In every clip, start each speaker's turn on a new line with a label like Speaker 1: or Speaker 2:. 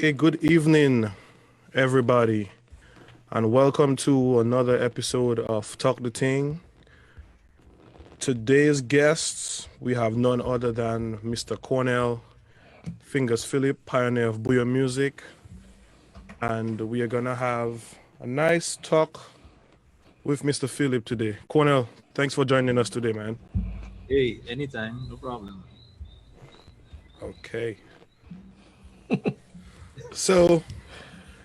Speaker 1: Okay, good evening, everybody, and welcome to another episode of Talk the Ting. Today's guests, we have none other than Mr. Cornell Fingaz Phillip, pioneer of Booyah music, and we are gonna have a nice talk with Mr. Phillip today. Cornell, thanks for joining us today, man.
Speaker 2: Hey, anytime, no problem.
Speaker 1: Okay. So,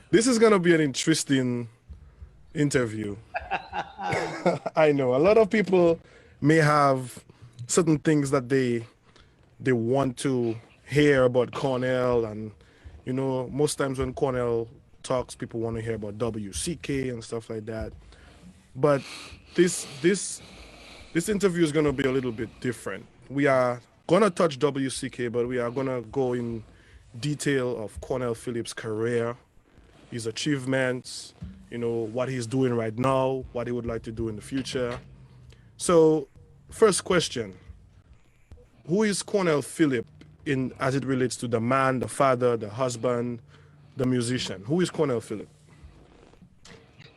Speaker 1: this is gonna be an interesting interview. I know a lot of people may have certain things that they want to hear about Cornell, and most times when Cornell talks, people want to hear about WCK and stuff like that. But this interview is gonna be a little bit different. We are gonna touch WCK, but we are gonna go in detail of Cornell Phillip's career, his achievements, what he's doing right now, what he would like to do in the future. So, first question: who is Cornell Phillip in as it relates to the man, the father, the husband, the musician? Who is Cornell Phillip?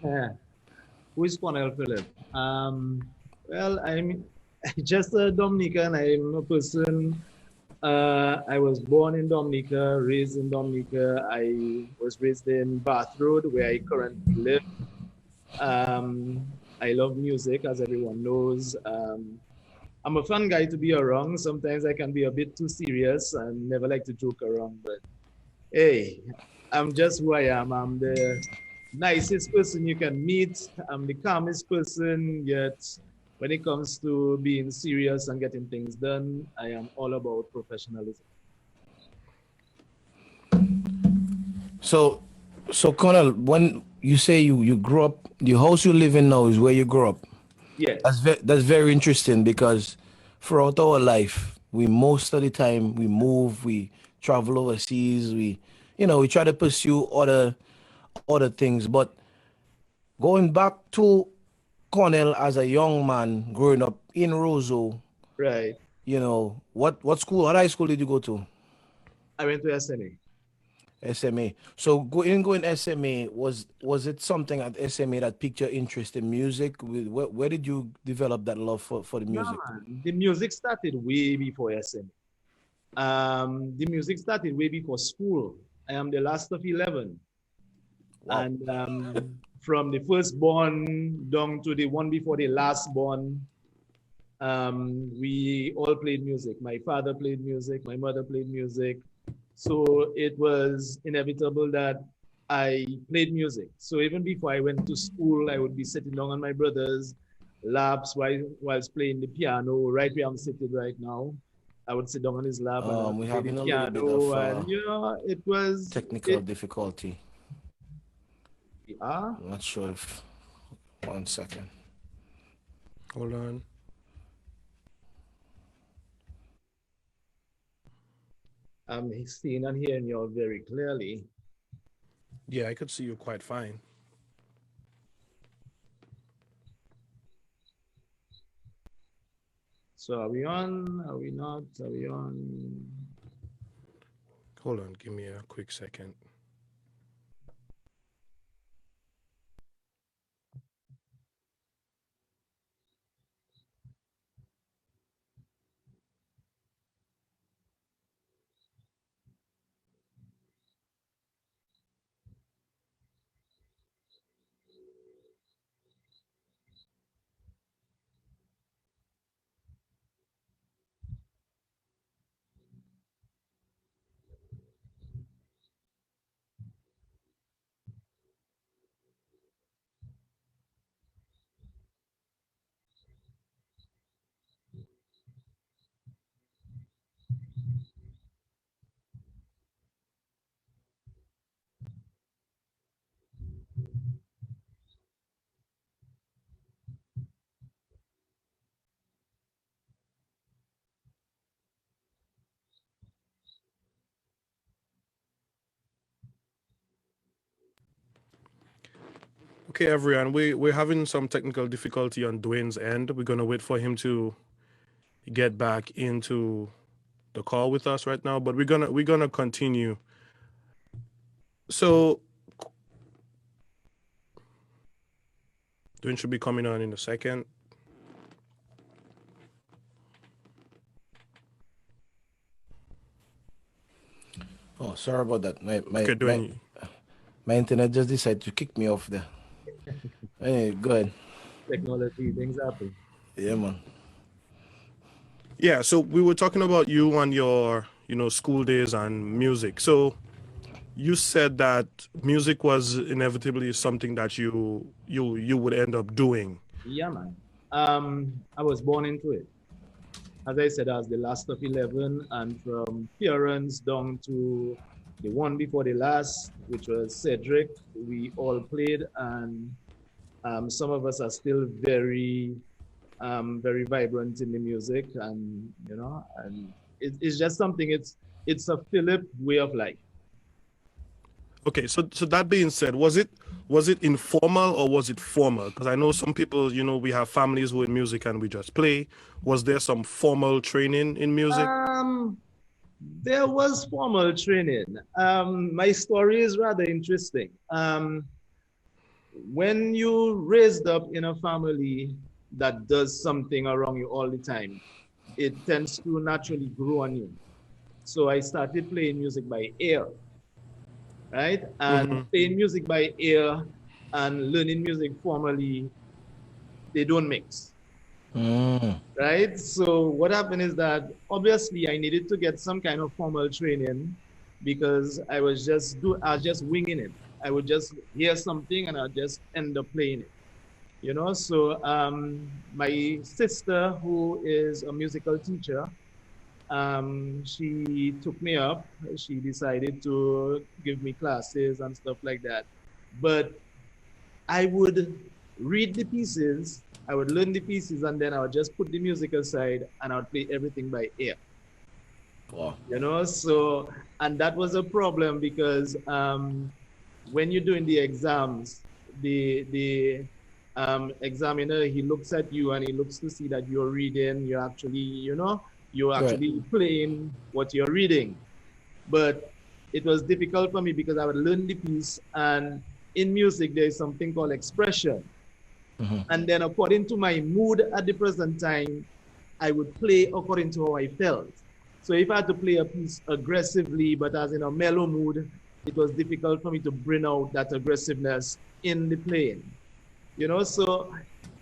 Speaker 2: Yeah. Who is Cornell Phillip? Well, I'm just a Dominican. I'm a person. I was born in Dominica, raised in Dominica. I was raised in Bath Road, where I currently live. I love music, as everyone knows. I'm a fun guy to be around. Sometimes I can be a bit too serious and never like to joke around, but hey, I'm just who I am. I'm the nicest person you can meet. I'm the calmest person, yet when it comes to being serious and getting things done, I am all about professionalism.
Speaker 3: So, so Colonel, when you say you grew up, the house you live in now is where you grew up.
Speaker 2: Yes.
Speaker 3: That's very interesting because throughout our life, we most of the time we move, we travel overseas, we try to pursue other things. But going back to Cornell as a young man growing up in Roseau,
Speaker 2: Right.
Speaker 3: what high school did you go to?
Speaker 2: I went to SMA.
Speaker 3: SMA. So going SMA, was it something at SMA that piqued your interest in music? Where did you develop that love for the
Speaker 2: No,
Speaker 3: music?
Speaker 2: man. The music started way before SMA. The music started way before school. I am the last of 11.
Speaker 3: Wow.
Speaker 2: And from the firstborn down to the one before the last born, we all played music. My father played music, my mother played music. So it was inevitable that I played music. So even before I went to school, I would be sitting down on my brother's laps whilst playing the piano, right where I'm sitting right now. I would sit down on his lap and I would
Speaker 3: We're
Speaker 2: play the
Speaker 3: having a little bit
Speaker 2: piano,
Speaker 3: of
Speaker 2: and it was
Speaker 3: technical
Speaker 2: it.
Speaker 3: difficulty.
Speaker 2: Ah,
Speaker 3: I'm not sure if 1 second.
Speaker 1: Hold on.
Speaker 2: I'm seeing and hearing you all very clearly.
Speaker 1: Yeah, I could see you quite fine.
Speaker 2: So are we on? Are we not? Are we on?
Speaker 1: Hold on, give me a quick second. Okay, everyone, we're having some technical difficulty on Dwayne's end. We're gonna wait for him to get back into the call with us right now, but we're gonna continue So Dwayne should be coming on in a second.
Speaker 3: Oh, sorry about that.
Speaker 1: Okay, Dwayne.
Speaker 3: My internet just decided to kick me off there. Hey, go ahead.
Speaker 2: Technology, things happen.
Speaker 3: Yeah, man.
Speaker 1: Yeah, so we were talking about you and your, school days and music. So you said that music was inevitably something that you would end up doing.
Speaker 2: Yeah, man. I was born into it. As I said, I was the last of 11, and from parents down to the one before the last, which was Cedric, we all played, and some of us are still very vibrant in the music, and and it's just something. It's a Philip way of life.
Speaker 1: Okay, so that being said, was it informal or was it formal? Because I know some people, we have families who in music and we just play. Was there some formal training in music?
Speaker 2: There was formal training. My story is rather interesting. When you raised up in a family that does something around you all the time, it tends to naturally grow on you. So I started playing music by ear, right? And playing music by ear and learning music formally, they don't mix. Right? So what happened is that obviously I needed to get some kind of formal training because I was just winging it. I would just hear something and I'd just end up playing it. So my sister, who is a musical teacher, she took me up. She decided to give me classes and stuff like that. But I would read the pieces, I would learn the pieces, and then I would just put the music aside and I would play everything by ear.
Speaker 3: Wow.
Speaker 2: So, and that was a problem because when you're doing the exams, the examiner, he looks at you and he looks to see that you're reading, you're actually, playing what you're reading. But it was difficult for me because I would learn the piece, and in music, there is something called expression. And then according to my mood at the present time, I would play according to how I felt. So if I had to play a piece aggressively, but as in a mellow mood, it was difficult for me to bring out that aggressiveness in the playing. So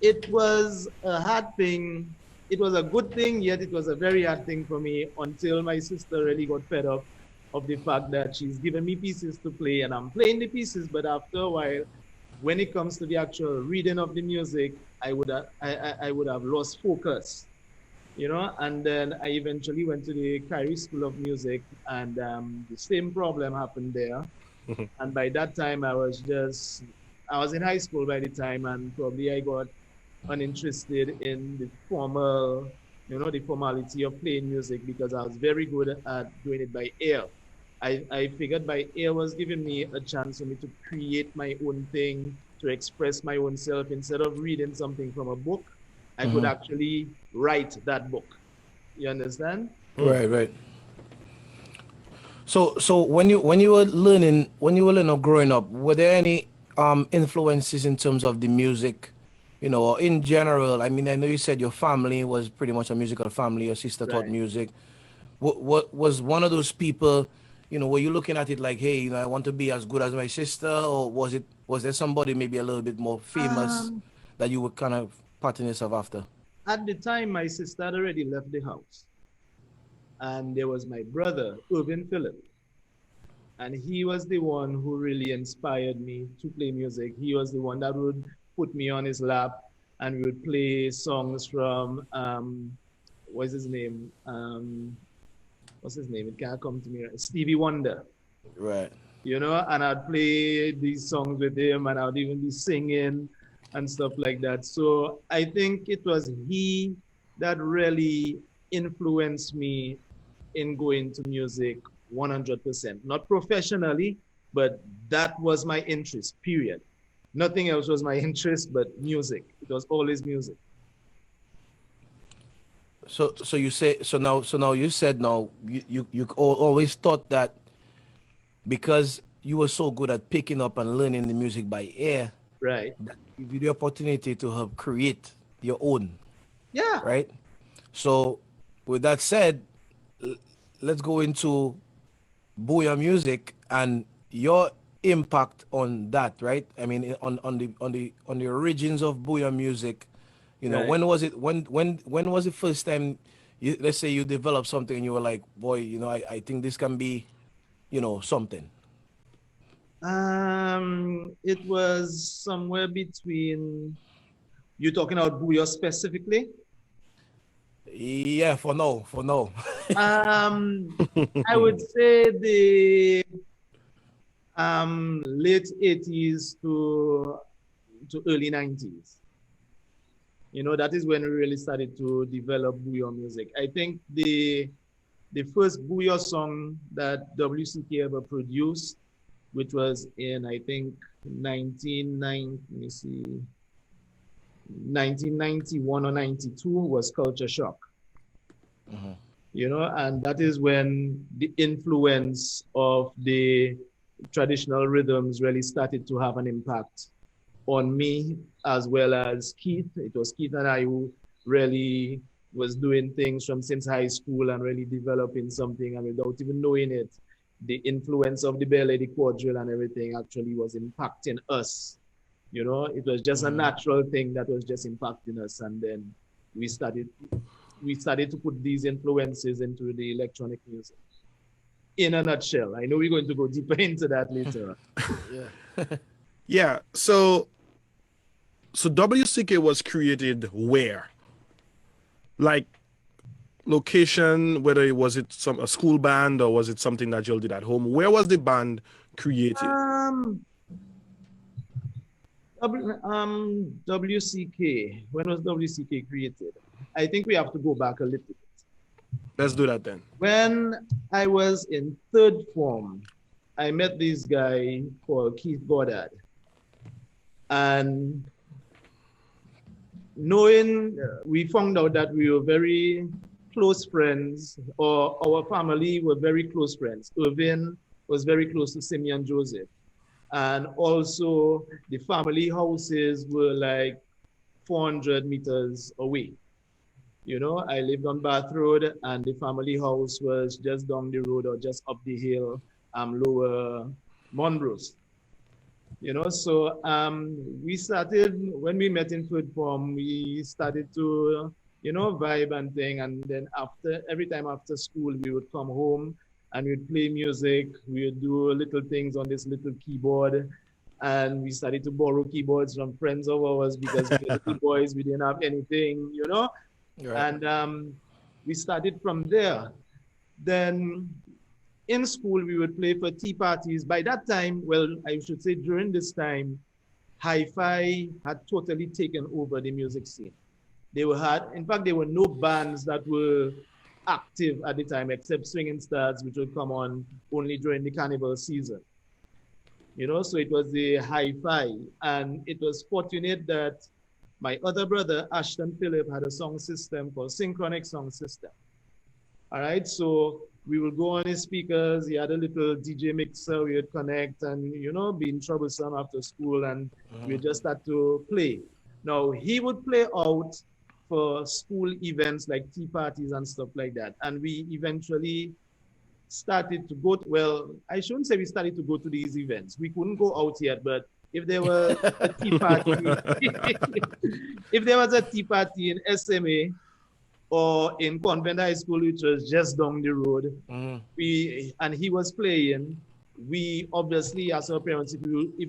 Speaker 2: it was a hard thing. It was a good thing, yet it was a very hard thing for me until my sister really got fed up of the fact that she's given me pieces to play and I'm playing the pieces, but after a while, when it comes to the actual reading of the music, I would have lost focus, and then I eventually went to the Kyrie School of Music, and the same problem happened there. And by that time, I was in high school by the time, and probably I got uninterested in the the formality of playing music because I was very good at doing it by ear. I figured by ear was giving me a chance for me to create my own thing, to express my own self. Instead of reading something from a book, I could actually write that book. You understand?
Speaker 3: Right. So when you were learning, growing up, were there any influences in terms of the music, or in general? I mean, I know you said your family was pretty much a musical family. Your sister taught
Speaker 2: Right.
Speaker 3: music. What was one of those people? Were you looking at it like, hey, I want to be as good as my sister, or was there somebody maybe a little bit more famous that you were kind of patting yourself after?
Speaker 2: At the time, my sister had already left the house. And there was my brother, Phillip. And he was the one who really inspired me to play music. He was the one that would put me on his lap and we would play songs from, what's his name? It can't come to me. Stevie Wonder.
Speaker 3: Right.
Speaker 2: And I'd play these songs with him and I'd even be singing and stuff like that. So I think it was he that really influenced me in going to music 100%. Not professionally, but that was my interest, period. Nothing else was my interest but music. It was always music.
Speaker 3: So you say now you said now you always thought that because you were so good at picking up and learning the music by ear
Speaker 2: Right.
Speaker 3: that give you the opportunity to help create your own,
Speaker 2: Yeah.
Speaker 3: right? So, with that said, let's go into Booyah music and your impact on that, right? I mean, on the origins of Booyah music. You know,
Speaker 2: Right.
Speaker 3: when was it? When was the first time? Let's say you developed something and you were like, boy, you know, I think this can be, you know, something.
Speaker 2: It was somewhere between. You talking about Booyah specifically?
Speaker 3: Yeah, for now, for now.
Speaker 2: I would say the late 80s to early 90s. You know, that is when we really started to develop Booyah music. I think the first Booyah song that WCK ever produced, which was in I think 1990, let me see, 1991 or 92, was Culture Shock. You know, and that is when the influence of the traditional rhythms really started to have an impact on me, as well as Keith. It was Keith and I who really was doing things from since high school and really developing something, and without even knowing it, the influence of the Bell Lady quadrille and everything actually was impacting us. You know, it was just a natural thing that was just impacting us, and then we started to put these influences into the electronic music. In a nutshell, I know we're going to go deeper into that later.
Speaker 1: Yeah. So WCK was created where? Like location, whether it was a school band or was it something that you did at home? Where was the band created?
Speaker 2: WCK. When was WCK created? I think we have to go back a little bit.
Speaker 1: Let's do that then.
Speaker 2: When I was in third form, I met this guy called Keith Goddard. And we found out that we were very close friends, or our family were very close friends. Irvin was very close to Simeon Joseph. And also the family houses were like 400 meters away. You know, I lived on Bath Road and the family house was just down the road or just up the hill, lower Monrose. You know, so we started, when we met in third form, we started to, you know, vibe and thing. And then every time after school, we would come home and we'd play music. We would do little things on this little keyboard. And we started to borrow keyboards from friends of ours because we were little boys, we didn't have anything, you know. Right. And we started from there. Then in school, we would play for tea parties. By that time, well, I should say during this time, hi-fi had totally taken over the music scene. In fact, there were no bands that were active at the time except Swinging Stars, which would come on only during the carnival season. You know, so it was the hi-fi. And it was fortunate that my other brother, Ashton Phillip, had a song system called Synchronic Song System. All right, so we would go on his speakers. He had a little DJ mixer. We would connect and, you know, being troublesome after school, and we just start to play. Now, he would play out for school events like tea parties and stuff like that. And we eventually started to go to, well, I shouldn't say we started to go to these events. We couldn't go out yet, but if there was a tea party, if there was a tea party in SMA or in Convent High School, which was just down the road, and he was playing, we obviously asked our parents if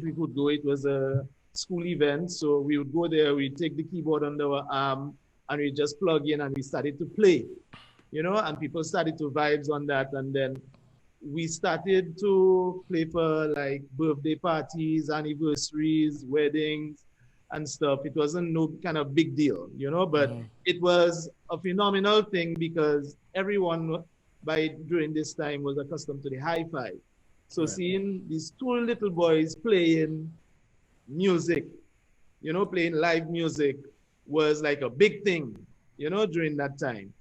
Speaker 2: we could go. It was a school event, so we would go there, we'd take the keyboard under our arm, and we just plug in and we started to play, you know, and people started to vibes on that. And then we started to play for like birthday parties, anniversaries, weddings and stuff. It wasn't no kind of big deal, you know, but it was a phenomenal thing because everyone during this time was accustomed to the hi-fi. So seeing these two little boys playing music, you know, playing live music was like a big thing, you know, during that time.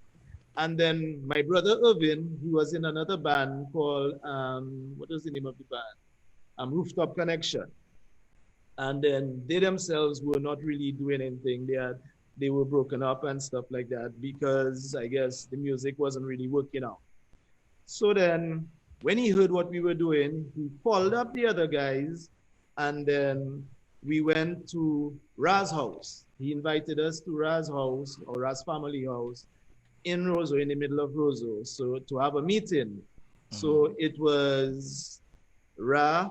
Speaker 2: And then my brother Irvin, he was in another band called, what was the name of the band? rooftop connection. And then they themselves were not really doing anything. They were broken up and stuff like that because I guess the music wasn't really working out. So then when he heard what we were doing, he called up the other guys, and then we went to Raz house. He invited us to Raz house, or Raz family house, in Roseau, in the middle of Roseau, so to have a meeting. So it was Ra,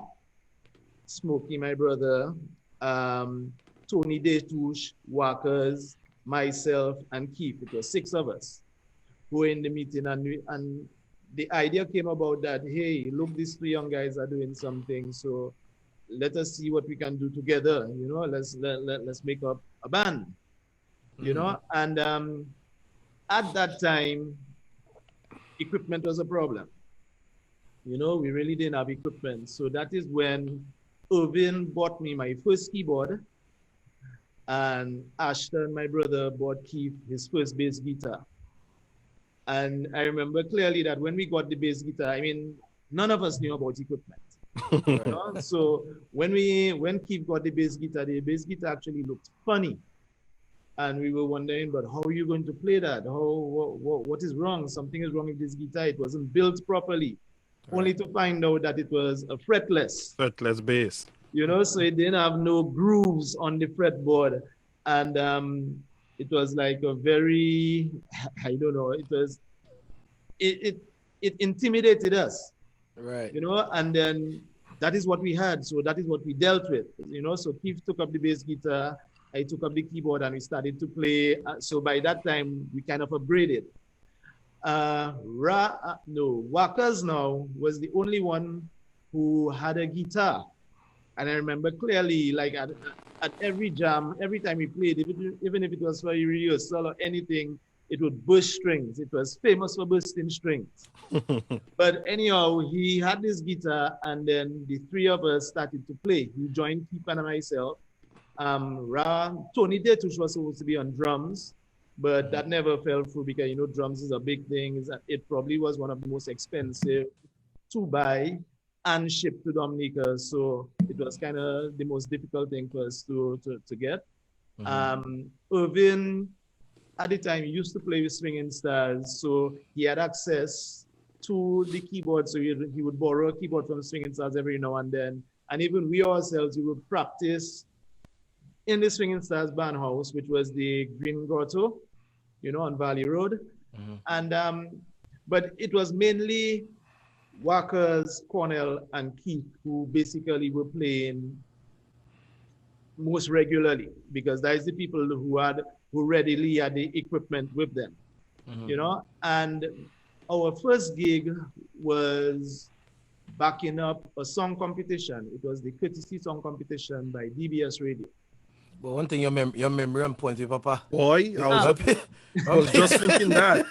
Speaker 2: Smokey, my brother, Tony Detouche, Walkers, myself, and Keith. It was 6 of us who were in the meeting, and the idea came about that, hey, look, these 3 young guys are doing something, so let us see what we can do together. You know, let's make up a band. You know, and at that time, equipment was a problem. You know, we really didn't have equipment. So that is when Irvin bought me my first keyboard, and Ashton, my brother, bought Keith his first bass guitar. And I remember clearly that when we got the bass guitar, I mean, none of us knew about equipment. You know? So when Keith got the bass guitar actually looked funny. And we were wondering, but how are you going to play that? What is wrong? Something is wrong with this guitar. It wasn't built properly. Right. Only to find out that it was a fretless
Speaker 1: bass.
Speaker 2: You know, so it didn't have no grooves on the fretboard. And it was like a very, I don't know, it intimidated us.
Speaker 3: Right.
Speaker 2: You know, and then that is what we had. So that is what we dealt with. You know, so Keith took up the bass guitar, I took up the keyboard, and we started to play. So by that time, we kind of upgraded. Walkers now was the only one who had a guitar. And I remember clearly, like at every jam, every time we played, even if it was for a rehearsal or anything, it would burst strings. It was famous for bursting strings. But anyhow, he had this guitar, and then the 3 of us started to play. He joined Keith and myself. Tony Detouche was supposed to be on drums, but that never fell through because, you know, drums is a big thing. It probably was one of the most expensive to buy and ship to Dominica. So it was kind of the most difficult thing for us to get. Irvin, at the time, he used to play with Swinging Stars. So he had access to the keyboard. So he would borrow a keyboard from Swinging Stars every now and then. And even we ourselves, we would practice in the Swinging Stars band house, which was the Green Grotto, you know, on Valley Road. And, but it was mainly Walkers, Cornell, and Keith who basically were playing most regularly, because that is the people who readily had the equipment with them, you know. And our first gig was backing up a song competition. It was the Courtesy Song Competition by DBS Radio.
Speaker 3: But one thing, your memory on point, Papa.
Speaker 1: Boy, I was just thinking that.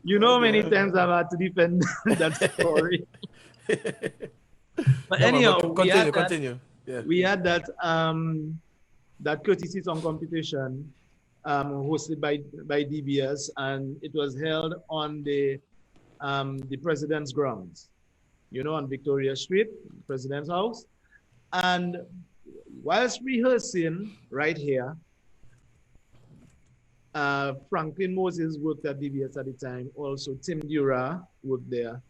Speaker 2: You know, many times I've had to defend that story. But anyhow,
Speaker 3: continue. Yeah.
Speaker 2: We had that that Courtesy Song Competition hosted by DBS, and it was held on the President's grounds, you know, on Victoria Street, President's house. And whilst rehearsing right here, Franklin Moses worked at DBS at the time. Also, Tim Dura worked there.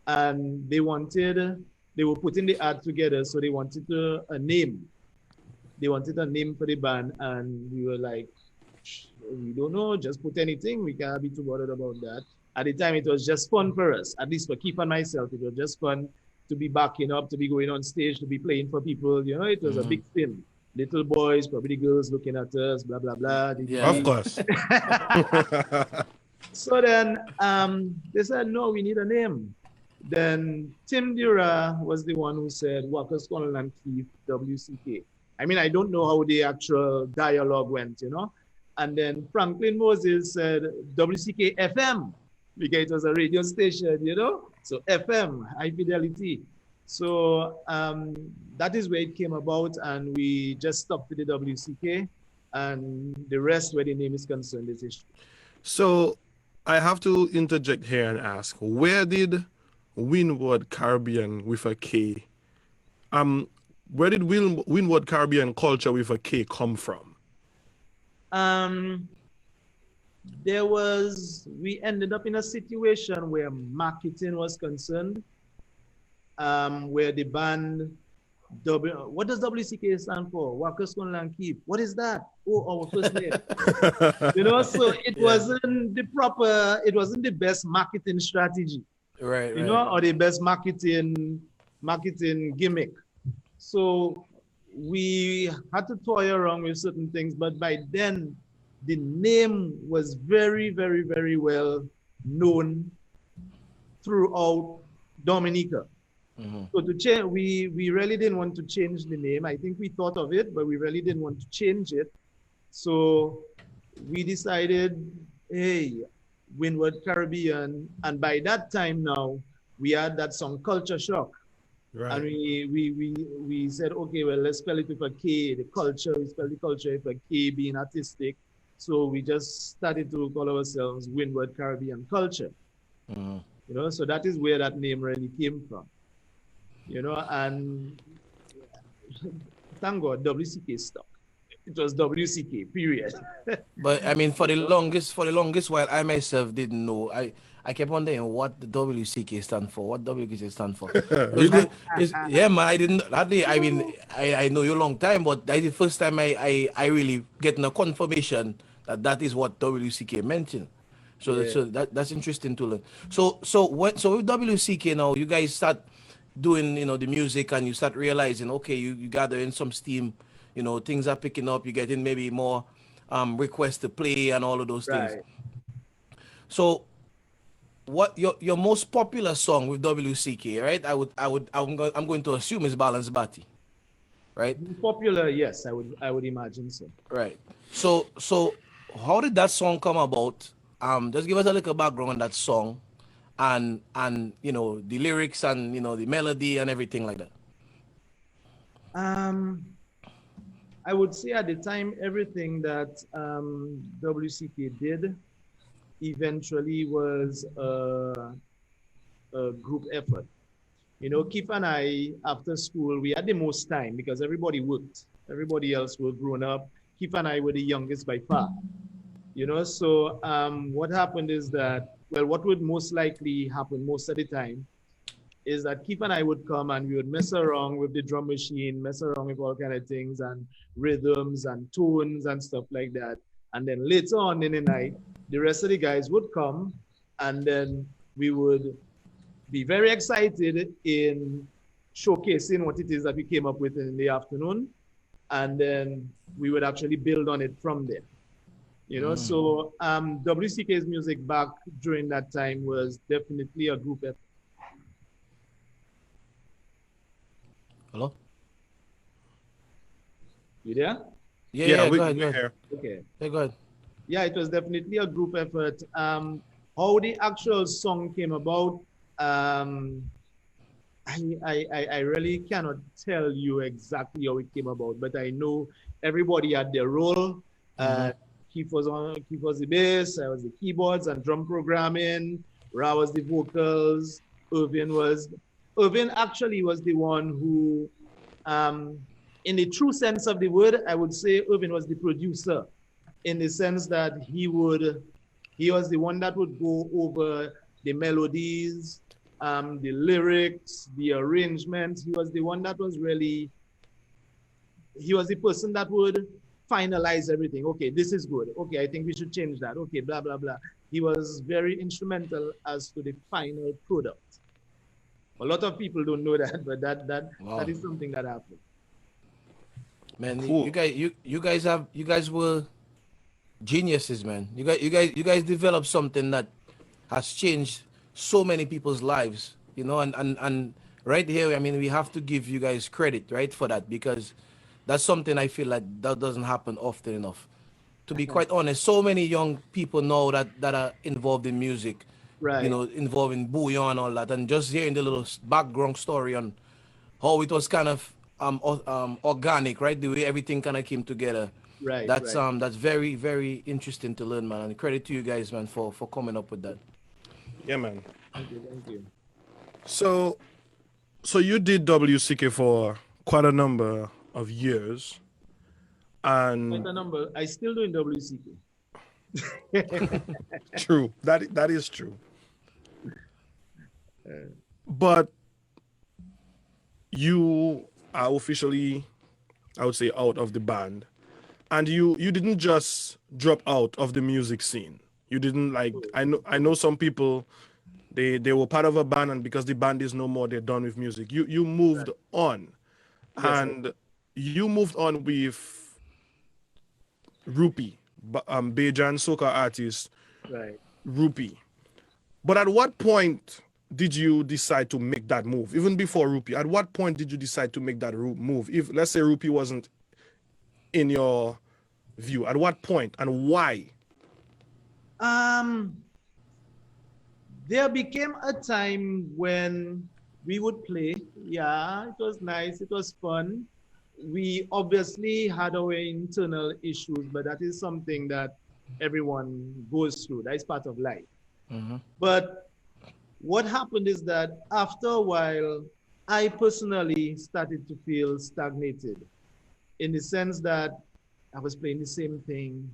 Speaker 2: And they were putting the ad together, so they wanted a name. They wanted a name for the band, and we were like, we don't know, just put anything. We can't be too bothered about that. At the time, it was just fun for us, at least for Keith and myself. It was just fun to be backing up, to be going on stage, to be playing for people. You know, it was a big thing. Little boys, probably girls looking at us, blah, blah, blah.
Speaker 1: Yeah. Of course.
Speaker 2: So then they said, no, we need a name. Then Tim Dura was the one who said, Walkers, Cornell, and Keith, WCK. I mean, I don't know how the actual dialogue went, you know. And then Franklin Moses said, WCK FM, because it was a radio station, you know. So FM, high fidelity. So that is where it came about, and we just stuck to the WCK, and the rest, where the name is concerned, is history.
Speaker 1: So I have to interject here and ask, where did Windward Caribbean with a K Where did Windward Caribbean culture with a K come from?
Speaker 2: We ended up in a situation where marketing was concerned, where the band, what does WCK stand for? Workers Conlang Keep. What is that? Oh, our first name. So it wasn't the best marketing strategy,
Speaker 3: Right.
Speaker 2: or the best marketing gimmick. So we had to toy around with certain things, but by then the name was very, very, very well known throughout Dominica. So to change, we really didn't want to change the name. I think we thought of it, but we really didn't want to change it. So we decided, hey, Windward Caribbean, and by that time now we had that song Culture Shock. Right. And we said, okay, well, let's spell it with a K, the culture, we spell the culture with a K, being artistic. So we just started to call ourselves Windward Caribbean Culture. So that is where that name really came from. And thank God, WCK stuck. It was WCK, period.
Speaker 3: But I mean, for the longest while, I myself didn't know. I kept wondering what the WCK stand for. What WCK stand for? Yeah, man. I didn't. I mean, I know you a long time, but that's the first time I really getting a confirmation that is what WCK mentioned. So that's interesting to learn. So with WCK now, you guys start doing the music, and you start realizing, okay, you gather in some steam, things are picking up, you're getting maybe more requests to play and all of those things. So what your most popular song with WCK, right? I'm going to assume is Balance Batty, right?
Speaker 2: Popular, yes, I would imagine so.
Speaker 3: Right. So how did that song come about? Just give us a little background on that song, and the lyrics and the melody and everything like that.
Speaker 2: I would say at the time, everything that WCK did eventually was a group effort. Keith and I, after school, we had the most time because everybody worked. Everybody else were grown up. Keith and I were the youngest by far. So what happened is that, well, what would most likely happen most of the time is that Keith and I would come and we would mess around with the drum machine, mess around with all kind of things and rhythms and tones and stuff like that. And then later on in the night, the rest of the guys would come, and then we would be very excited in showcasing what it is that we came up with in the afternoon. And then we would actually build on it from there. So WCK's music back during that time was definitely a group effort.
Speaker 3: Hello?
Speaker 2: You there?
Speaker 3: Yeah, go ahead.
Speaker 2: Okay.
Speaker 3: Yeah, go ahead.
Speaker 2: Yeah, it was definitely a group effort. How the actual song came about, I really cannot tell you exactly how it came about, but I know everybody had their role. Keith was the bass, I was the keyboards and drum programming, Ra was the vocals, Irvin actually was the one who, in the true sense of the word, I would say Irvin was the producer, in the sense that he was the one that would go over the melodies, the lyrics, the arrangements. He was the one that was he was the person that would finalize everything. Okay, this is good. Okay, I think we should change that. Okay, blah, blah, blah. He was very instrumental as to the final product. A lot of people don't know that, but that is something that happened.
Speaker 3: Man, cool. You guys were geniuses, man. You guys developed something that has changed so many people's lives, and right here, I mean, we have to give you guys credit, right, for that, because that's something I feel like that doesn't happen often enough. To be quite honest, so many young people now that are involved in music,
Speaker 2: right?
Speaker 3: Involved in Booyah and all that, and just hearing the little background story on how it was kind of organic, right? The way everything kind of came together.
Speaker 2: Right.
Speaker 3: That's very, very interesting to learn, man. And credit to you guys, man, for coming up with that.
Speaker 1: Yeah, man.
Speaker 2: Thank you.
Speaker 1: So So you did WCK for quite a number of years,
Speaker 2: Quite
Speaker 1: and
Speaker 2: a number. I still doing WCK.
Speaker 1: true, that is true. But you are officially, I would say, out of the band, and you didn't just drop out of the music scene. You didn't like. I know some people. They were part of a band, and because the band is no more, they're done with music. You moved
Speaker 2: Right.
Speaker 1: on,
Speaker 2: Yes, I
Speaker 1: and you moved on with Rupee, Bajan soca artist
Speaker 2: right.
Speaker 1: Rupee. But at what point did you decide to make that move? Even before Rupee, at what point did you decide to make that move? If let's say Rupee wasn't in your view, at what point and why?
Speaker 2: Um, there became a time when we would play. Yeah, it was nice. It was fun. We obviously had our internal issues, but that is something that everyone goes through. That is part of life. But what happened is that after a while, I personally started to feel stagnated in the sense that I was playing the same thing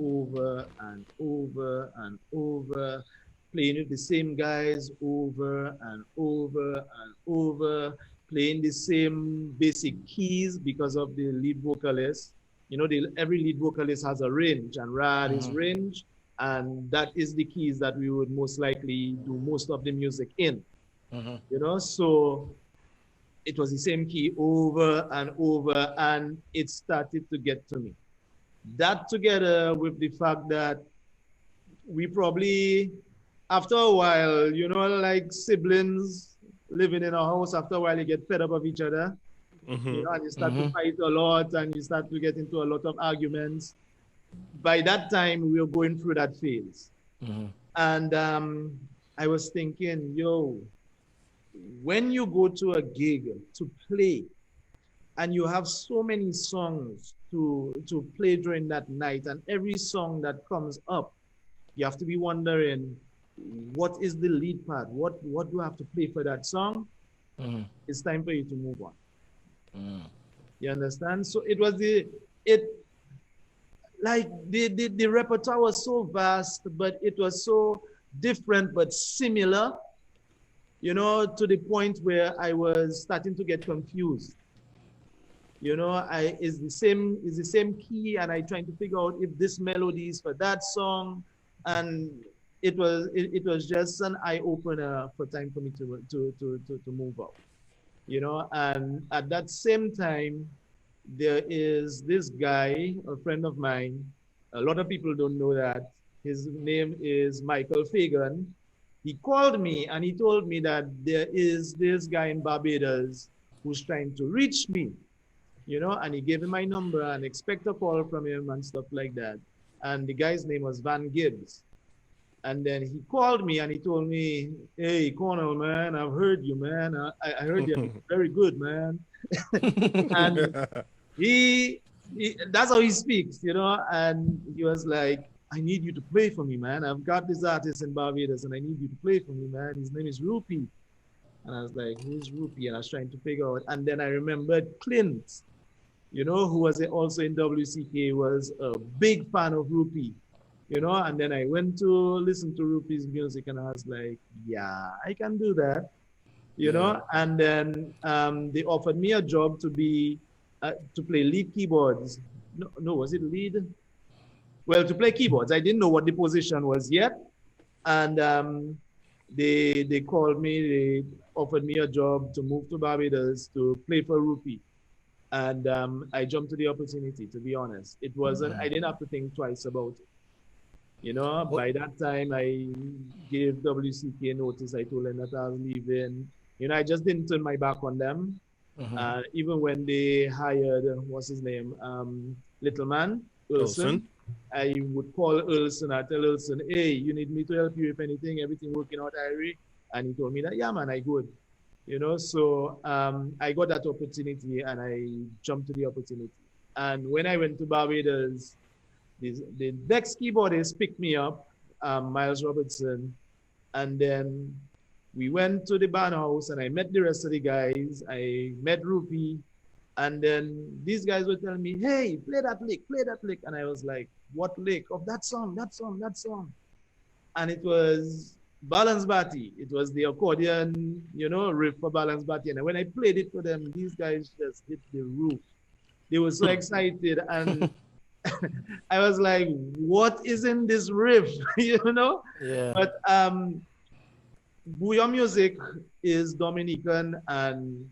Speaker 2: over and over and over, playing with the same guys over and over and over, playing the same basic keys because of the lead vocalist. You know, every lead vocalist has a range, and Rad is range, and that is the keys that we would most likely do most of the music in. You know, so it was the same key over and over, and it started to get to me. That together with the fact that we probably, after a while, you know, like siblings living in a house, after a while you get fed up of each other, you know, and you start to fight a lot and you start to get into a lot of arguments. By that time, we were going through that phase. And I was thinking, yo, when you go to a gig to play and you have so many songs to play during that night, and every song that comes up, you have to be wondering, what is the lead part? What do I have to play for that song? It's time for you to move on. You understand? So it was it like the repertoire was so vast, but it was so different but similar, you know, to the point where I was starting to get confused. You know, I is the same key, and I trying to figure out if this melody is for that song, and it was just an eye opener for time for me to move out. You know, and at that same time, there is this guy, a friend of mine. A lot of people don't know that his name is Michael Fagan. He called me and he told me that there is this guy in Barbados who's trying to reach me, you know, and he gave me my number and expect a call from him and stuff like that. And the guy's name was Van Gibbs. And then he called me and he told me, "Hey, Cornell, man, I've heard you, man. I heard you're very good, man." And that's how he speaks, you know. And he was like, "I need you to play for me, man. I've got this artist in Barbados and I need you to play for me, man. His name is Rupee." And I was like, "Who's Rupee?" And I was trying to figure out. And then I remembered Clint, you know, who was also in WCK, was a big fan of Rupee, you know. And then I went to listen to Rupee's music and I was like, yeah, I can do that, you know. And then they offered me a job to play lead keyboards. No, was it lead? Well, to play keyboards. I didn't know what the position was yet. And they called me, they offered me a job to move to Barbados to play for Rupee. And I jumped to the opportunity, to be honest. It wasn't, I didn't have to think twice about it. You know, by that time, I gave WCK notice. I told them that I was leaving. You know, I just didn't turn my back on them. Even when they hired, what's his name? Little man, Ulson. I would call Ulson. I tell Ulson, "Hey, you need me to help you if anything, everything working out, Irie?" And he told me that, "Yeah, man, I good." You know, so I got that opportunity and I jumped to the opportunity. And when I went to Barbados, the next keyboardist picked me up, Miles Robertson, and then we went to the band house and I met the rest of the guys. I met Rupi. And then these guys would tell me, hey, play that lick, play that lick. And I was like, what lick? Of that song, that song, that song. And it was Balance Batty. It was the accordion, you know, riff for Balance Batty. And when I played it for them, these guys just hit the roof. They were so excited. And I was like, what is in this riff? You know?
Speaker 3: Yeah.
Speaker 2: But Booyah music is Dominican and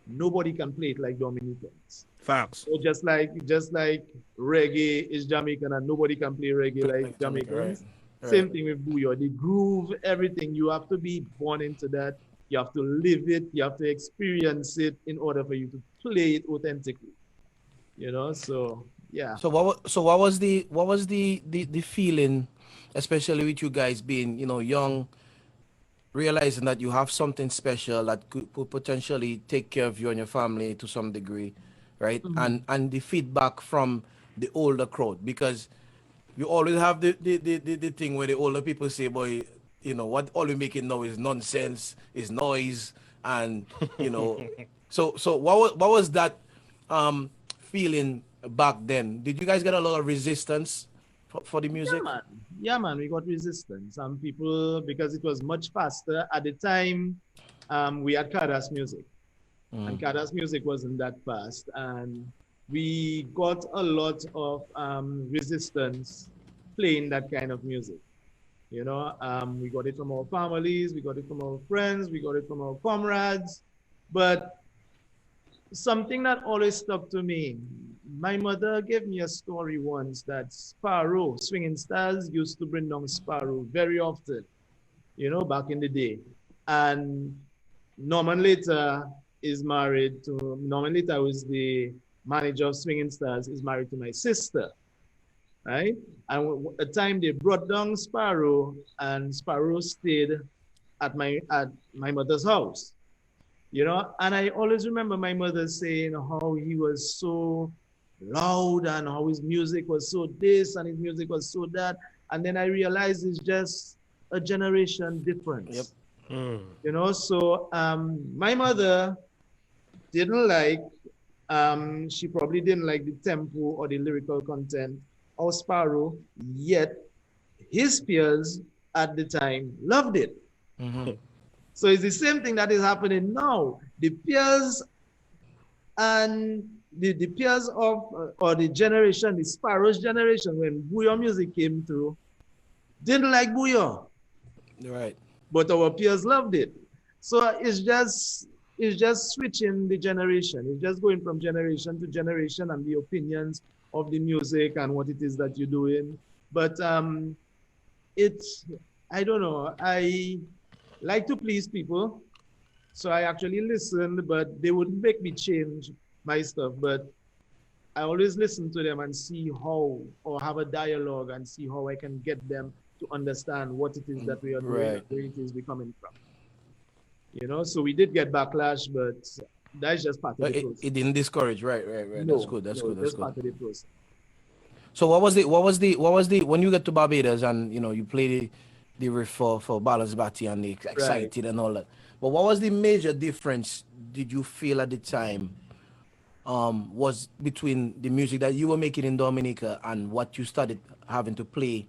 Speaker 2: nobody can play it like Dominicans.
Speaker 1: Facts.
Speaker 2: So just like reggae is Jamaican and nobody can play reggae like Jamaicans.
Speaker 3: Right.
Speaker 2: Same thing with Booyah. The groove, everything, you have to be born into that. You have to live it. You have to experience it in order for you to play it authentically. You know, so yeah.
Speaker 3: So what was the feeling, especially with you guys being, you know, young, realizing that you have something special that could potentially take care of you and your family to some degree, right?
Speaker 2: Mhm.
Speaker 3: And the feedback from the older crowd, because you always have the thing where the older people say, boy, you know, what all we making now is nonsense, is noise, and you know, so what was that feeling back then? Did you guys get a lot of resistance for the music?
Speaker 2: Yeah, man, we got resistance. Some people, because it was much faster at the time, we had Kadas music, and Kadas music wasn't that fast, and we got a lot of resistance playing that kind of music. You know, we got it from our families, we got it from our friends, we got it from our comrades, but something that always stuck to me. My mother gave me a story once that Sparrow, Swinging Stars, used to bring down Sparrow very often, you know, back in the day. And Norman Later is married to, Norman Later, who is the manager of Swinging Stars, is married to my sister, right? And at the time they brought down Sparrow, and Sparrow stayed at my mother's house. You know, and I always remember my mother saying how he was so loud and how his music was so this and his music was so that. And then I realized it's just a generation difference.
Speaker 3: Yep.
Speaker 2: You know, so my mother didn't like, she probably didn't like the tempo or the lyrical content of Sparrow, yet his peers at the time loved it. So it's the same thing that is happening now. The peers and the peers of, or the generation, the Sparrow's generation, when Booyah music came through, didn't like Booyah.
Speaker 3: Right.
Speaker 2: But our peers loved it. So it's just switching the generation. It's just going from generation to generation and the opinions of the music and what it is that you're doing. But it's, I don't know, I like to please people. So I actually listened, but they wouldn't make me change my stuff. But I always listen to them and see how, or have a dialogue and see how I can get them to understand what it is that we are doing,
Speaker 3: Right.
Speaker 2: where it is we're coming from. You know, so we did get backlash, but that's just part of the process.
Speaker 3: It didn't discourage, right.
Speaker 2: No,
Speaker 3: That's good. That's
Speaker 2: no,
Speaker 3: good.
Speaker 2: that's part of the process.
Speaker 3: So what was the when you get to Barbados and you know you play the riff for Balance Batty and the excited and all that. But what was the major difference did you feel at the time was between the music that you were making in Dominica and what you started having to play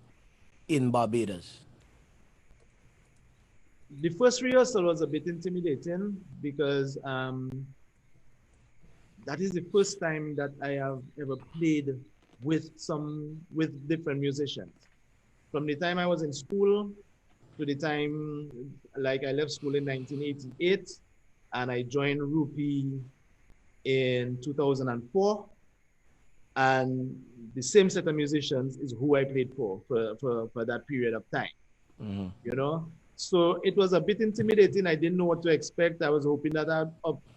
Speaker 3: in Barbados?
Speaker 2: The first rehearsal was a bit intimidating because that is the first time that I have ever played with different musicians. From the time I was in school to the time, like I left school in 1988 and I joined Rupi in 2004. And the same set of musicians is who I played for that period of time, you know? So it was a bit intimidating. I didn't know what to expect. I was hoping that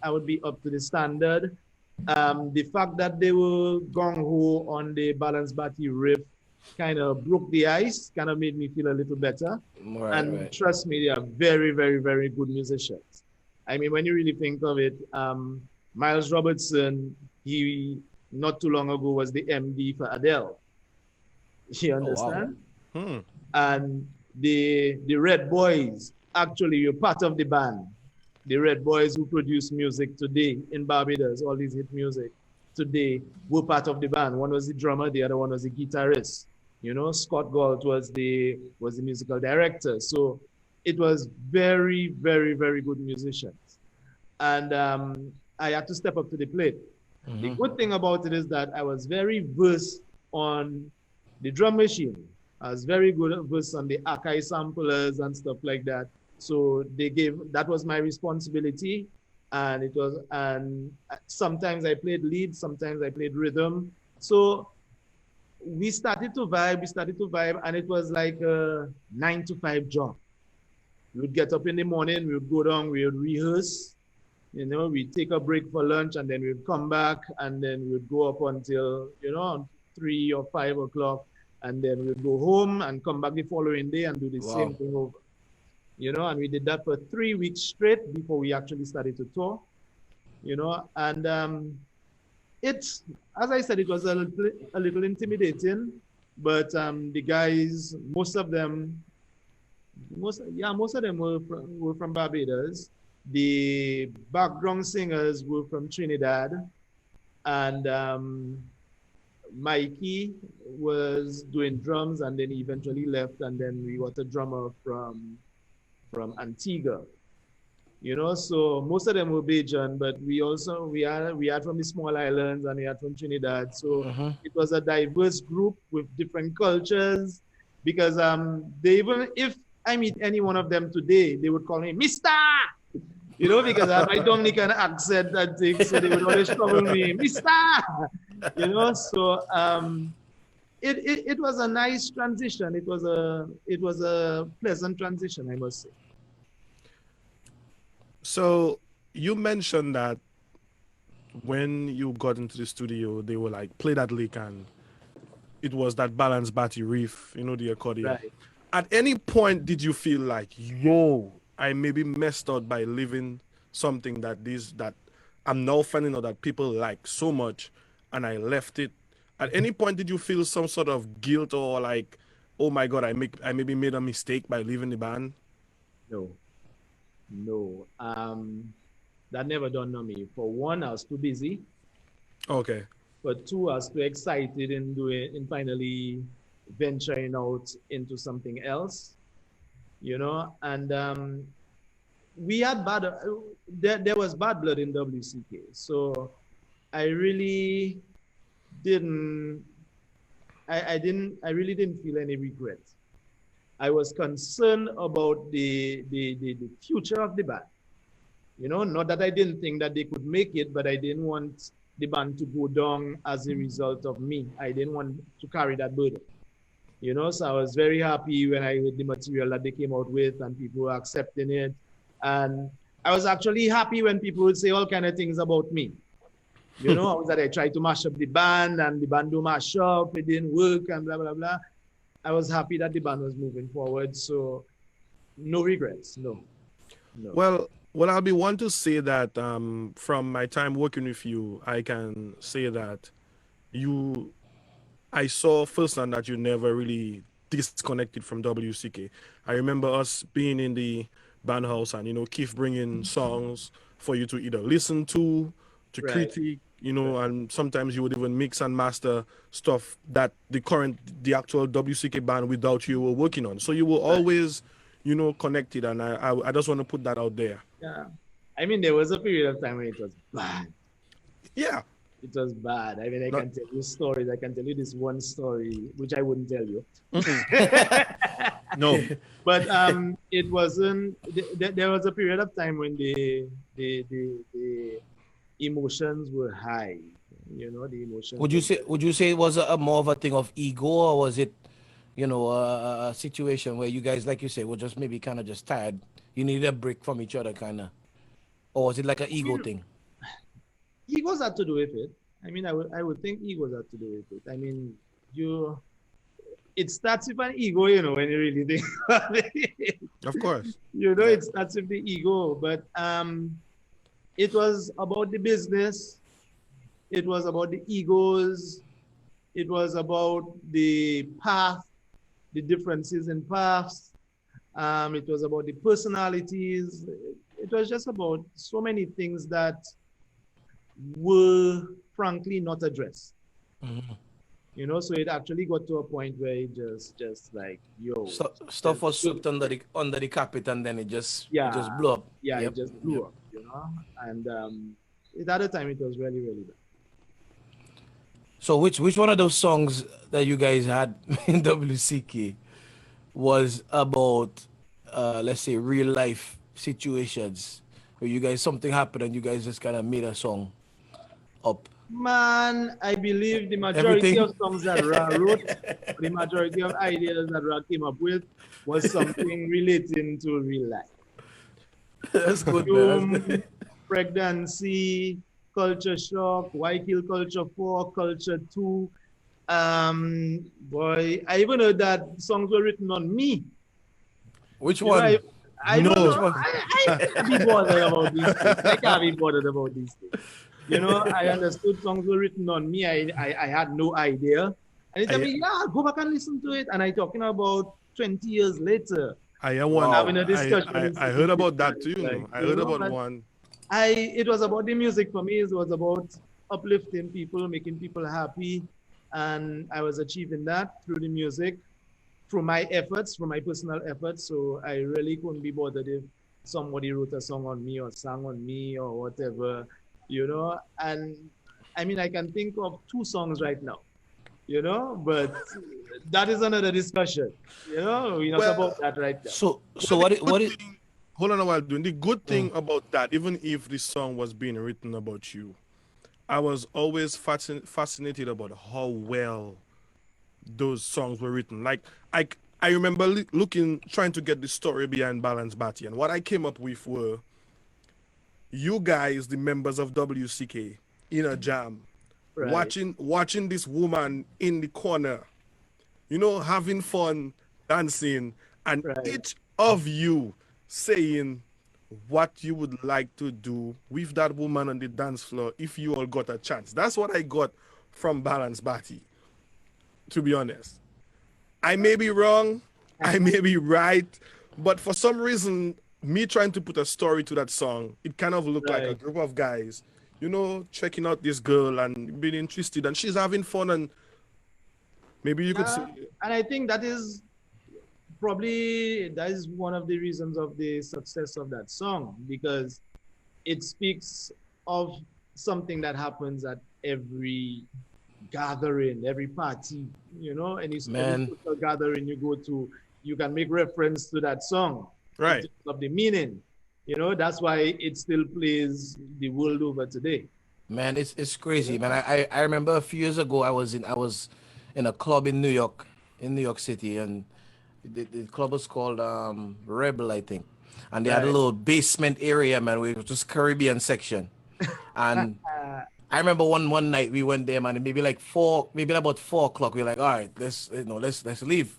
Speaker 2: I would be up to the standard. The fact that they were gung-ho on the Balance Batty riff kind of broke the ice, kind of made me feel a little better. Right. Trust me, they are very, very, very good musicians. I mean, when you really think of it, Miles Robertson, he not too long ago was the MD for Adele. You understand?
Speaker 3: Oh, wow.
Speaker 2: And the Red Boys, actually you're part of the band. The Red Boys who produce music today in Barbados, all these hit music today, were part of the band. One was the drummer, the other one was the guitarist. You know, Scott Galt was the musical director. So it was very, very, very good musicians. And I had to step up to the plate. The good thing about it is that I was very versed on the drum machine. I was very versed on the Akai samplers and stuff like that. So that was my responsibility. And sometimes I played lead, sometimes I played rhythm. So we started to vibe, and it was like a 9-to-5 job. We would get up in the morning, we would go down, we would rehearse, you know, we'd take a break for lunch, and then we'd come back, and then we'd go up until, 3 or 5 o'clock, and then we'd go home and come back the following day and do the same thing over. You know, and we did that for 3 weeks straight before we actually started to tour, and it's, as I said, it was a little intimidating, but the guys, most of them were from Barbados. The background singers were from Trinidad, and Mikey was doing drums, and then he eventually left, and then we got a drummer from Antigua. So most of them were Bajan, but we had from the small islands, and we had from Trinidad. So it was a diverse group with different cultures, because even if I meet any one of them today, they would call me Mister, because I have my Dominican accent and things, so they would always trouble me, Mister, So it was a nice transition. It was a pleasant transition, I must say.
Speaker 1: So you mentioned that when you got into the studio, they were like, play that lick, and it was that balanced batty riff, the accordion.
Speaker 2: Right.
Speaker 1: At any point, did you feel like, yo, I maybe messed up by leaving something that I'm now finding out that people like so much, and I left it? At any point, did you feel some sort of guilt, or like, oh my God, I maybe made a mistake by leaving the band?
Speaker 2: No, that never dawned on me. For one, I was too busy.
Speaker 1: Okay.
Speaker 2: For two, I was too excited in finally venturing out into something else, and we had there was bad blood in WCK. So I really didn't feel any regret. I was concerned about the future of the band. Not that I didn't think that they could make it, but I didn't want the band to go down as a result of me. I didn't want to carry that burden. So I was very happy when I heard the material that they came out with and people were accepting it. And I was actually happy when people would say all kind of things about me. That I tried to mash up the band and the band don't mash up, it didn't work, and blah, blah, blah. I was happy that the band was moving forward, so no regrets, no.
Speaker 1: Well, I'll be one to say that from my time working with you, I can say that I saw firsthand that you never really disconnected from WCK. I remember us being in the band house and, Keith bringing songs for you to either listen to critique, and sometimes you would even mix and master stuff that the actual WCK band without you were working on. So you were always, connected, and I just want to put that out there.
Speaker 2: Yeah. I mean, there was a period of time when it was bad.
Speaker 1: Yeah.
Speaker 2: It was bad. I mean, I can tell you stories. I can tell you this one story, which I wouldn't tell you.
Speaker 1: No.
Speaker 2: But it wasn't, there was a period of time when the emotions were high. The emotions.
Speaker 3: Would you say it was a more of a thing of ego, or was it, a situation where you guys, like you say, were just maybe kind of just tired? You needed a break from each other, kind of, or was it like an ego thing?
Speaker 2: Egos had to do with it. I mean, I would think egos had to do with it. I mean, it starts with an ego, when you really think about it.
Speaker 1: Of course.
Speaker 2: It starts with the ego, but it was about the business. It was about the egos. It was about the path, the differences in paths. It was about the personalities. It was just about so many things that were frankly not addressed. You know, so it actually got to a point where it just like, yo,
Speaker 3: Stuff was swept under the carpet, and then it just blew up.
Speaker 2: yeah,
Speaker 3: Yep.
Speaker 2: it just blew up, you know. And at the time, it was really, really bad.
Speaker 3: So which one of those songs that you guys had in WCK was about let's say real life situations where you guys something happened and you guys just kind of made a song up?
Speaker 2: Man, I believe the majority
Speaker 3: Everything?
Speaker 2: of songs that Ra wrote, the majority of ideas that Ra came up with was something relating to real life.
Speaker 3: That's good, man. That's
Speaker 2: Doom,
Speaker 3: good.
Speaker 2: pregnancy, culture shock, why kill culture 4, culture 2. Boy, I even heard that songs were written on me.
Speaker 3: Which
Speaker 2: You know,
Speaker 3: one?
Speaker 2: I don't
Speaker 1: No.
Speaker 3: Which
Speaker 2: know.
Speaker 3: one?
Speaker 2: I can't be bothered about these things. I can't be bothered about these things. You know, I understood songs were written on me. I had no idea. And they tell me, yeah, go back and listen to it. And I talking about 20 years later, having a discussion.
Speaker 1: I heard about that too.
Speaker 2: Like,
Speaker 1: I heard about
Speaker 2: but
Speaker 1: one.
Speaker 2: it was about the music for me. It was about uplifting people, making people happy. And I was achieving that through the music, through my efforts, through my personal efforts. So I really couldn't be bothered if somebody wrote a song on me or sang on me or whatever, you know. And I mean, I can think of 2 songs right now, you know, but that is another discussion, you know. We're not about that right now.
Speaker 3: So what it
Speaker 1: Hold on a while, doing the good thing about that, even if the song was being written about you, I was always fascinated about how well those songs were written. Like I remember looking, trying to get the story behind Balance Batty, and what I came up with were you guys, the members of WCK, in a jam,
Speaker 2: Right.
Speaker 1: watching this woman in the corner, you know, having fun, dancing, and
Speaker 2: Right.
Speaker 1: each of you saying what you would like to do with that woman on the dance floor if you all got a chance. That's what I got from Balance Batty, to be honest. I may be wrong, I may be right, but for some reason, me trying to put a story to that song, it kind of looked like a
Speaker 2: Right.
Speaker 1: group of guys, you know, checking out this girl and being interested, and she's having fun, and maybe you could say,
Speaker 2: And I think that is one of the reasons of the success of that song, because it speaks of something that happens at every gathering, every party, you know, any
Speaker 3: Man.
Speaker 2: social gathering you go to, you can make reference to that song
Speaker 1: right.
Speaker 2: in terms of the meaning. You know, that's why it still plays the world over today.
Speaker 3: Man, it's crazy, man. I remember a few years ago I was in a club in New York City, and the club was called Rebel, I think. And they had a
Speaker 2: Right.
Speaker 3: little basement area, man, where it was just Caribbean section. And I remember one night we went there, man, and maybe about 4 o'clock, we were like, all right, let's leave.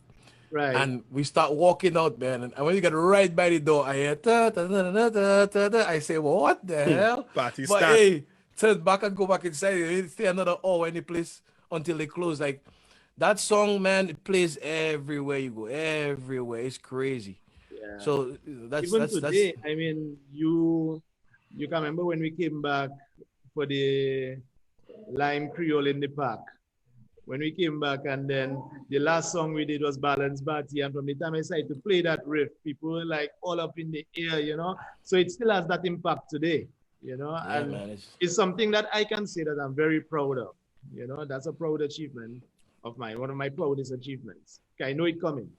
Speaker 2: Right.
Speaker 3: And we start walking out, man. And when we get right by the door, I hear ta, ta, ta, ta, ta, ta, ta. I say, well, what the hell?
Speaker 1: Party
Speaker 3: But
Speaker 1: start.
Speaker 3: hey, turn back and go back inside. We stay another hour in the place until they close. Like that song, man, it plays everywhere you go. Everywhere. It's crazy.
Speaker 2: Yeah.
Speaker 3: So
Speaker 2: Even today, I mean, you can remember when we came back for the Lime Creole in the park. When we came back, and then the last song we did was Balance Batty, and from the time I started to play that riff, people were like all up in the air, you know. So it still has that impact today, you know.
Speaker 3: Yeah,
Speaker 2: and
Speaker 3: man,
Speaker 2: it's something that I can say that I'm very proud of. You know, that's a proud achievement of mine, one of my proudest achievements. I know it coming.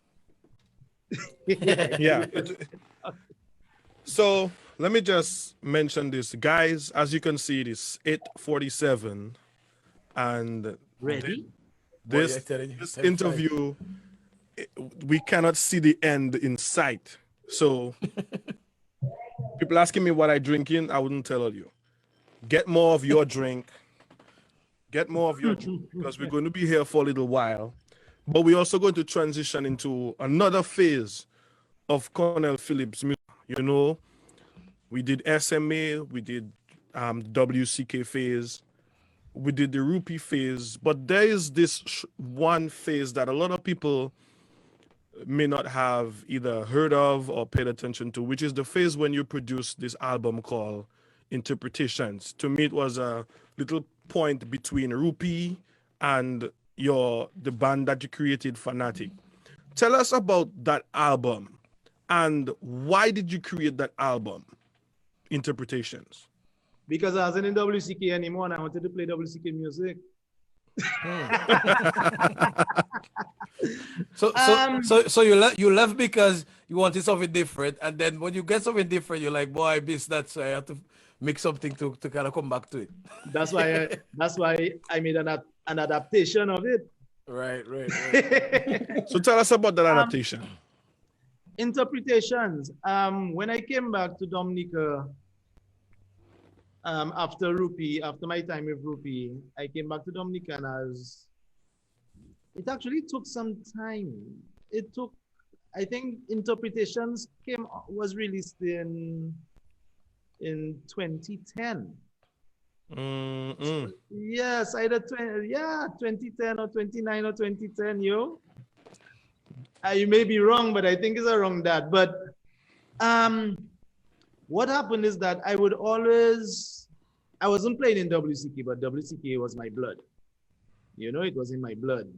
Speaker 1: Yeah. So let me just mention this, guys. As you can see, it is 8:47, and
Speaker 2: Ready?
Speaker 1: this
Speaker 3: I'm telling you,
Speaker 1: this
Speaker 3: I'm
Speaker 1: interview, we cannot see the end in sight. So people asking me what I drink in, I wouldn't tell you. Get more of your drink. Get more of your drink, because we're going to be here for a little while. But we're also going to transition into another phase of Cornell Phillip's music. You know, we did SMA, we did WCK phase, we did the Rupee phase, but there is this one phase that a lot of people may not have either heard of or paid attention to, which is the phase when you produced this album called Interpretations. To me, it was a little point between Rupee and the band that you created, Fnatic. Tell us about that album and why did you create that album, Interpretations?
Speaker 2: Because I wasn't in WCK anymore and I wanted to play WCK music.
Speaker 3: So you left because you wanted something different, and then when you get something different, you're like, boy, I missed that, so I have to make something to kind of come back to it.
Speaker 2: That's why I made an adaptation of it.
Speaker 3: Right.
Speaker 1: So tell us about that adaptation.
Speaker 2: Interpretations. When I came back to Dominica, after my time with Rupee, I came back to Dominica and it actually took some time. I think Interpretations was released in 2010. Yes, either 2010 or 29 or 2010, yo. You may be wrong, but I think it's around that. But what happened is that I wasn't playing in WCK, but WCK was my blood. You know, it was in my blood.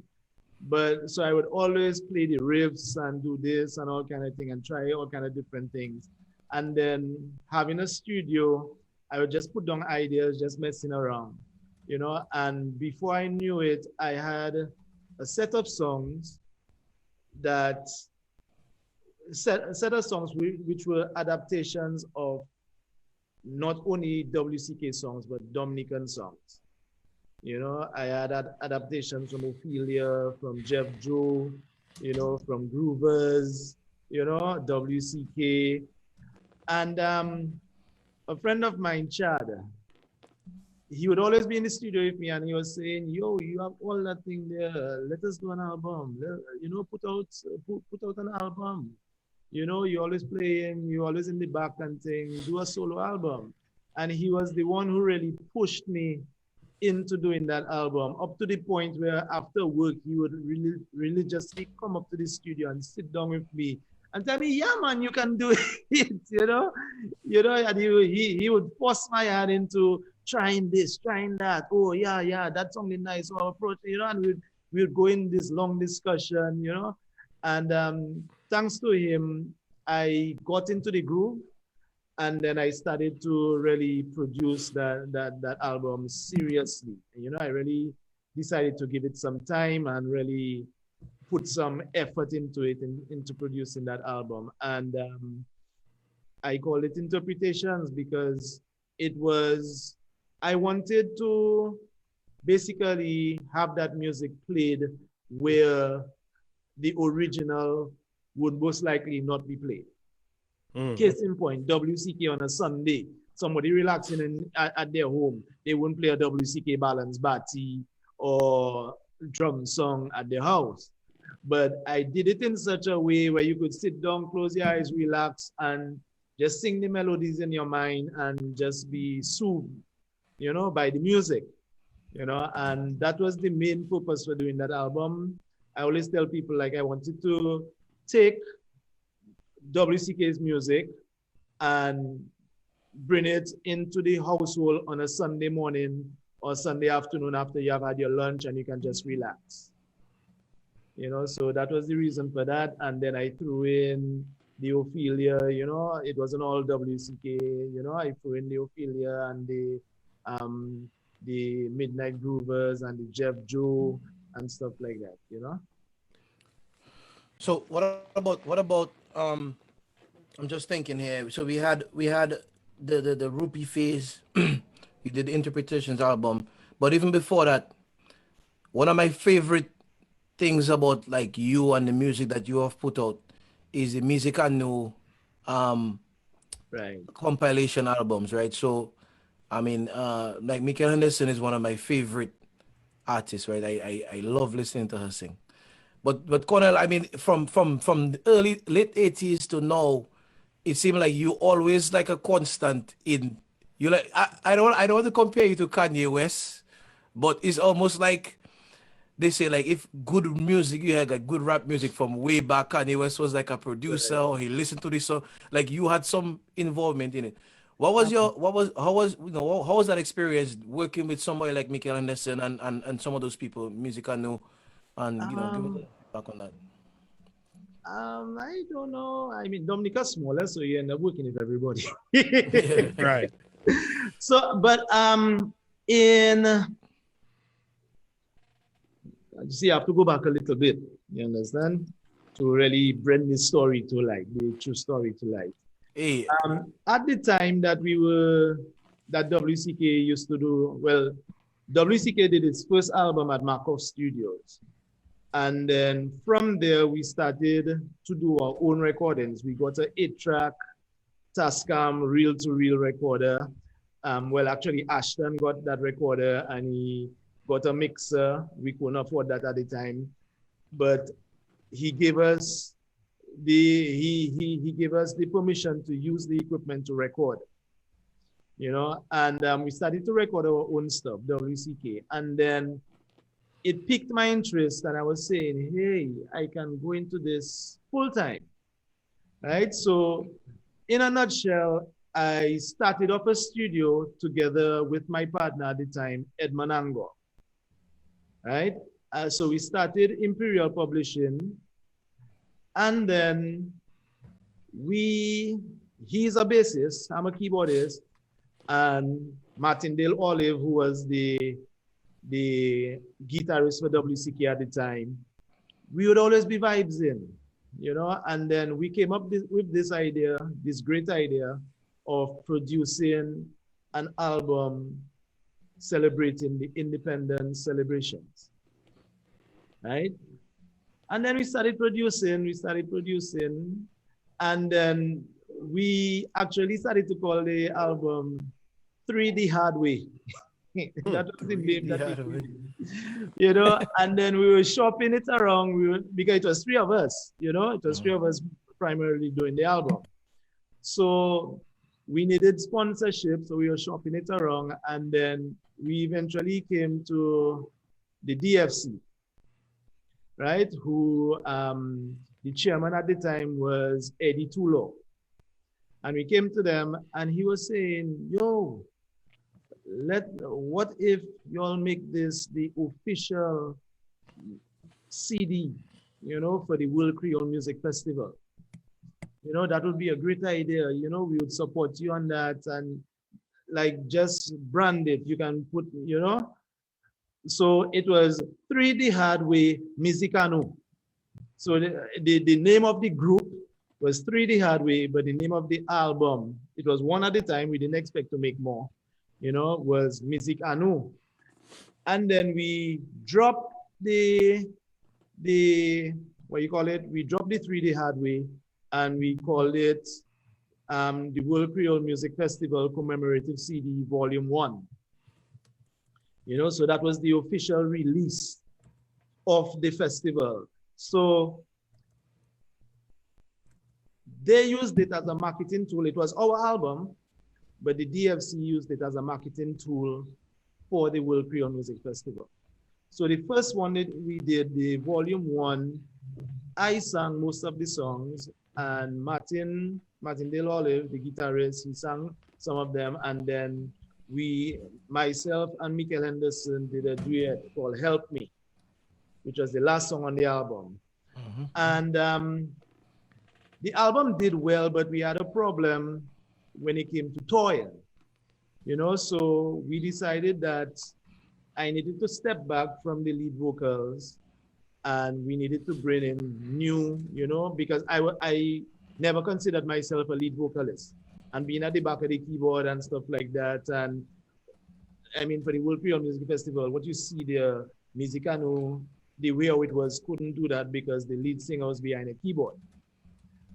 Speaker 2: But so I would always play the riffs and do this and all kind of thing and try all kind of different things. And then having a studio, I would just put down ideas, just messing around, you know. And before I knew it, I had a set of songs which were adaptations of not only WCK songs, but Dominican songs. You know, I had adaptations from Ophelia, from Jeff Joe, you know, from Groovers, you know, WCK. And a friend of mine, Chad, he would always be in the studio with me and he was saying, yo, you have all that thing there. Let us do an album. You know, put out an album. You know, you're always playing, you're always in the back and thing, do a solo album. And he was the one who really pushed me into doing that album, up to the point where after work, he would really religiously come up to the studio and sit down with me and tell me, yeah, man, you can do it, you know, and he would force my hand into trying this, trying that. Oh, yeah, that's something nice, or approach, you know, and we'd go in this long discussion, you know, and thanks to him, I got into the groove. And then I started to really produce that album seriously. You know, I really decided to give it some time and really put some effort into it, into producing that album. And I call it Interpretations because I wanted to basically have that music played where the original would most likely not be played. Case in point, WCK on a Sunday, somebody relaxing at their home, they wouldn't play a WCK balance batty or drum song at their house. But I did it in such a way where you could sit down, close your eyes, relax, and just sing the melodies in your mind and just be soothed, you know, by the music, you know. And that was the main purpose for doing that album. I always tell people, like, I wanted to take WCK's music and bring it into the household on a Sunday morning or Sunday afternoon after you have had your lunch and you can just relax. You know, so that was the reason for that. And then I threw in the Ophelia, you know, it wasn't all WCK, you know, I threw in the Ophelia and the Midnight Groovers and the Jeff Joe and stuff like that, you know.
Speaker 3: So what about I'm just thinking here. So we had the Rupee phase. We did the Interpretations album, but even before that, one of my favorite things about like you and the music that you have put out is the Music I Know
Speaker 2: Right.
Speaker 3: compilation albums, right? So I mean, like Michael Henderson is one of my favorite artists, right? I love listening to her sing. But Cornell, I mean, from the late 80s to now, it seemed like you always like a constant in you. Like I don't want to compare you to Kanye West, but it's almost like they say like if good music, you had like good rap music from way back, Kanye West was like a producer
Speaker 2: Right.
Speaker 3: or he listened to this song, like you had some involvement in it. What was your what was how was you know how was that experience working with somebody like Michael Anderson and some of those people, music I know, and you know give us
Speaker 2: Um,
Speaker 3: a back on that.
Speaker 2: I don't know. I mean, Dominica's smaller, so you end up working with everybody.
Speaker 3: Yeah.
Speaker 1: Right.
Speaker 2: So, but in you see, I have to go back a little bit. You understand? To really bring this story to light, the true story to light.
Speaker 3: Hey,
Speaker 2: At the time that that WCK used to do, well, WCK did its first album at Markov Studios. And then from there, we started to do our own recordings. We got an 8-track Tascam reel-to-reel recorder. Well, actually, Ashton got that recorder and he got a mixer. We couldn't afford that at the time, but he gave us he gave us the permission to use the equipment to record, you know, and we started to record our own stuff, WCK, and then it piqued my interest, and I was saying, hey, I can go into this full time, right? So, in a nutshell, I started up a studio together with my partner at the time, Edmund Angor, right? So we started Imperial Publishing, and then he's a bassist, I'm a keyboardist, and Martindale Olive, who was the guitarist for WCK at the time, we would always be vibes in, you know, and then we came up with this idea, this great idea of producing an album celebrating the independence celebrations, right? And then we started producing, and then we actually started to call the album 3D Hard Way. That was the name
Speaker 3: really
Speaker 2: that we
Speaker 3: hard of it.
Speaker 2: you know, and then we were shopping it around. Because it was three of us, you know, it was three of us primarily doing the album. So we needed sponsorship, so we were shopping it around, and then we eventually came to the DFC, right? Who the chairman at the time was Eddie Tulo. And we came to them and he was saying, yo, what if y'all make this the official CD, you know, for the World Creole Music Festival? You know, that would be a great idea. You know, we would support you on that and like just brand it. You can put, you know. So it was 3D Hardway Musicano. So the name of the group was 3D Hardway, but the name of the album, it was one at a time. We didn't expect to make more, you know, was Musicano. And then we dropped the what you call it? We dropped the 3D Hardway and we called it the World Creole Music Festival Commemorative CD Volume 1. You know, so that was the official release of the festival. So they used it as a marketing tool. It was our album, but the DFC used it as a marketing tool for the World Creole Music Festival. So the first one that we did, the volume 1, I sang most of the songs, and Martindale Olive, the guitarist, he sang some of them, and then myself and Michael Henderson did a duet called Help Me, which was the last song on the album. Mm-hmm. And the album did well, but we had a problem when it came to toil, you know, so we decided that I needed to step back from the lead vocals and we needed to bring in new, you know, because I never considered myself a lead vocalist. And being at the back of the keyboard and stuff like that. And I mean, for the World Creole Music Festival, what you see there, Musicano, the way how it was, couldn't do that because the lead singer was behind a keyboard.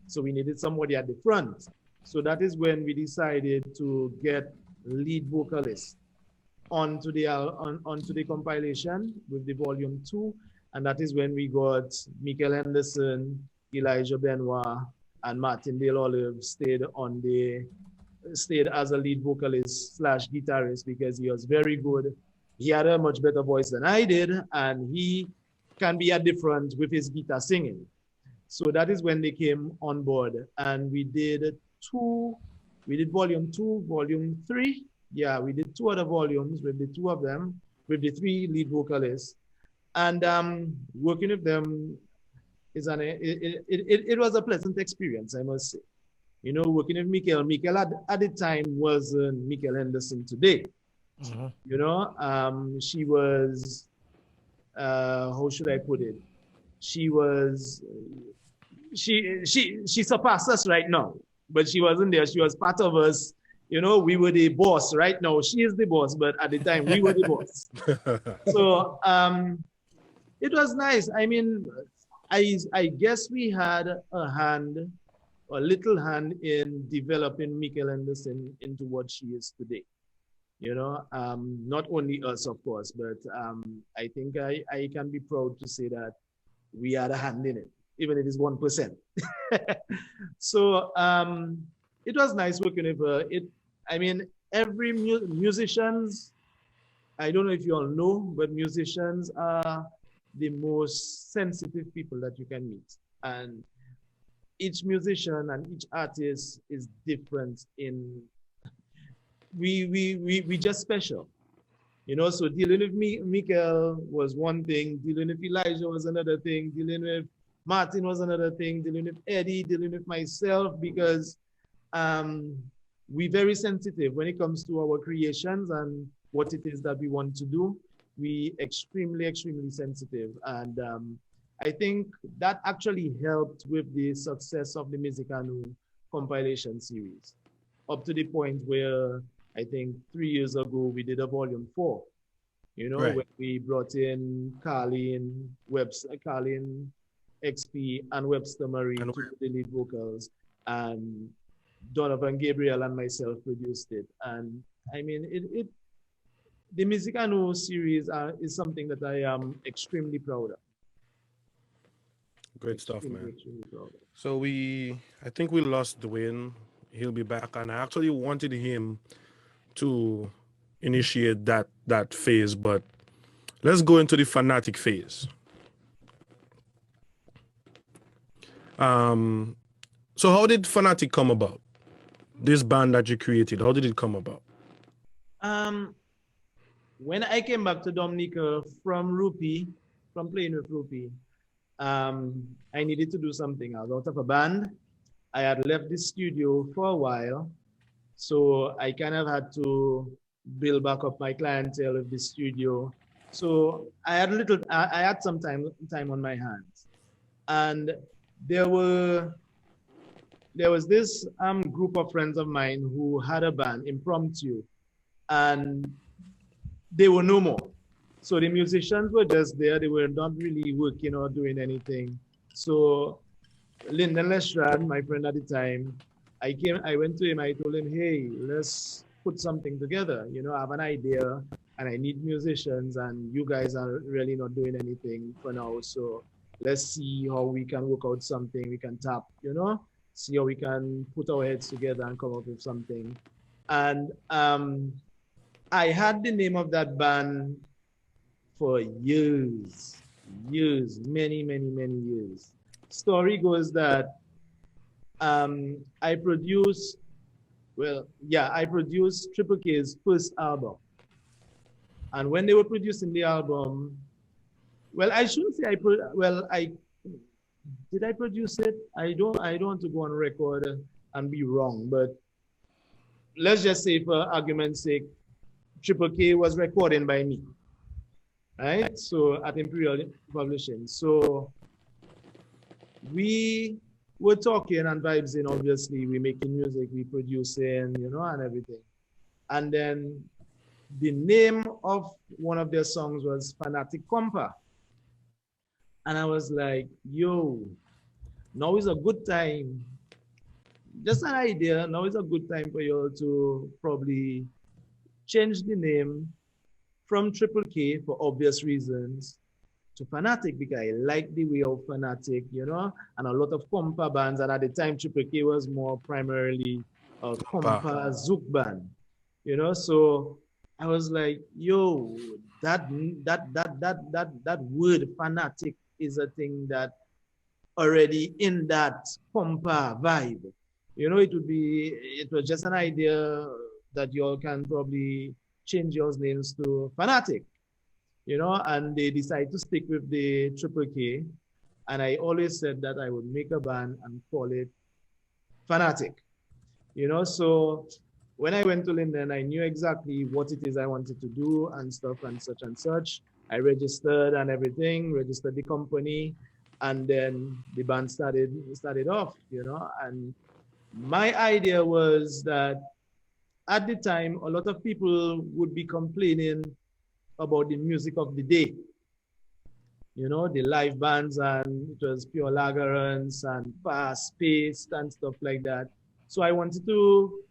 Speaker 2: So we needed somebody at the front. So that is when we decided to get lead vocalists onto the compilation with the volume 2. And that is when we got Michael Henderson, Elijah Benoit, and Martindale Olive stayed as a lead vocalist / guitarist because he was very good he had a much better voice than I did, and he can be a different with his guitar singing. So that is when they came on board, and we did volume 2, volume 3. Yeah, we did 2 other volumes with the 2 of them, with the 3 lead vocalists. And working with them it was a pleasant experience, I must say. You know, working with Mikel. Mikel at the time was Mikel Henderson today.
Speaker 3: Mm-hmm.
Speaker 2: You know, she was, how should I put it? She was, she surpassed us right now, but she wasn't there. She was part of us. You know, we were the boss right now. She is the boss, but at the time we were the boss. So it was nice. I mean, I guess we had a little hand in developing Mikel Henderson into what she is today. You know, not only us, of course, but I think I can be proud to say that we had a hand in it, even if it's 1%. So it was nice working with her. I mean, every musicians, I don't know if you all know, but musicians are the most sensitive people that you can meet. And each musician and each artist is different in, we just special. You know, so dealing with Mikel was one thing, dealing with Elijah was another thing, dealing with Martin was another thing, dealing with Eddie, dealing with myself, because we're very sensitive when it comes to our creations and what it is that we want to do. We extremely sensitive. And I think that actually helped with the success of the Mizikanu compilation series, up to the point where I think 3 years ago, we did a volume 4, you know,
Speaker 1: Right.
Speaker 2: when we brought in Carlin, XP, and Webster Murray to do the lead vocals, and Donovan Gabriel and myself produced it. And I mean, the Mizikanu series is something that I am extremely proud of.
Speaker 1: Great stuff, man.
Speaker 2: Extremely proud of.
Speaker 1: So I think we lost Dwayne. He'll be back, and I actually wanted him to initiate that phase, but let's go into the fnatic phase. So how did fnatic come about? This band that you created, how did it come about?
Speaker 2: When I came back to Dominica from playing with Rupee, I needed to do something. I was out of a band. I had left the studio for a while, so I kind of had to build back up my clientele with the studio. So I had some time on my hands, and there was this group of friends of mine who had a band, Impromptu, and they were no more. So the musicians were just there. They were not really working or doing anything. So Lyndon Lestrade, my friend at the time, I went to him, I told him, hey, let's put something together. You know, I have an idea and I need musicians, and you guys are really not doing anything for now. So let's see how we can work out something we can tap, you know, see how we can put our heads together and come up with something. And I had the name of that band for years, many years. Story goes that I produced Triple K's first album. And when they were producing the album, well, I shouldn't say did I produce it? I don't want to go on record and be wrong, but let's just say for argument's sake, Triple K was recording by me, right? So at Imperial Publishing. So we were talking and vibes in, obviously, we making music, we producing, you know, and everything. And then the name of one of their songs was Fanatic Compa. And I was like, yo, now is a good time. Just an idea, now is a good time for you to probably change the name from Triple K for obvious reasons to Fnatic, because I like the way of Fnatic, you know, and a lot of compa bands. And at the time, Triple K was more primarily a compa zouk band, you know. So I was like, yo, that word fanatic is a thing that already in that compa vibe. It was just an idea that you all can probably change your names to fanatic, and they decided to stick with the triple K. And I always said that I would make a band and call it fanatic. So when I went to Linden, I knew exactly what it is I wanted to do and stuff and such and such. I registered and everything, registered the company, and then the band started off, and my idea was that at the time, a lot of people would be complaining about the music of the day, the live bands, and it was pure lagerance and fast-paced and stuff like that. So I wanted to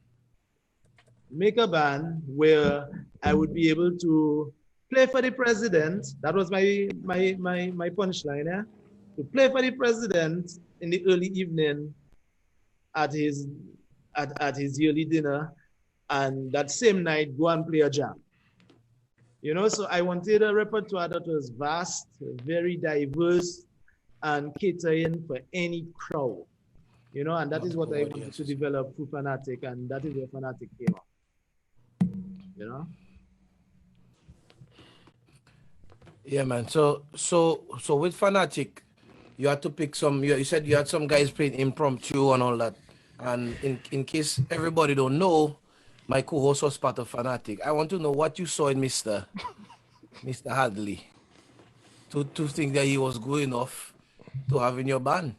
Speaker 2: make a band where I would be able to play for the president. That was my punchline, yeah? To play for the president in the early evening at his yearly dinner, and that same night go and play a jam. So I wanted a repertoire that was vast, very diverse, and catering for any crowd. And that is what I wanted to develop through Fnatic, and that is where Fnatic came up.
Speaker 3: Yeah, man. So with Fnatic, you had to pick some. You said you had some guys playing impromptu and all that. And in case everybody don't know, my co-host was part of Fnatic. I want to know what you saw in Mr. Hadley to think that he was good enough to have in your band.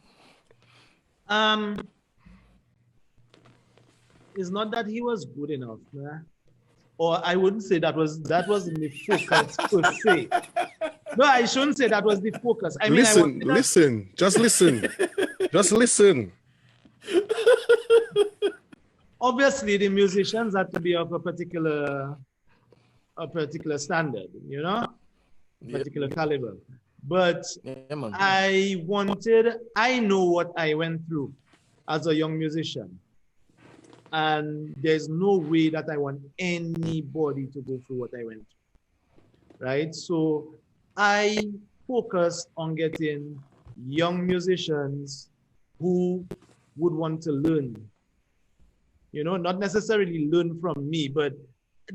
Speaker 2: It's not that he was good enough, man. Or I wouldn't say that wasn't the focus per se. No, I shouldn't say that was the focus. I mean,
Speaker 1: listen, just listen, just listen.
Speaker 2: Obviously, the musicians had to be of a particular standard, particular caliber. But I know what I went through as a young musician. And there's no way that I want anybody to go through what I went through, right? So I focused on getting young musicians who would want to learn, not necessarily learn from me, but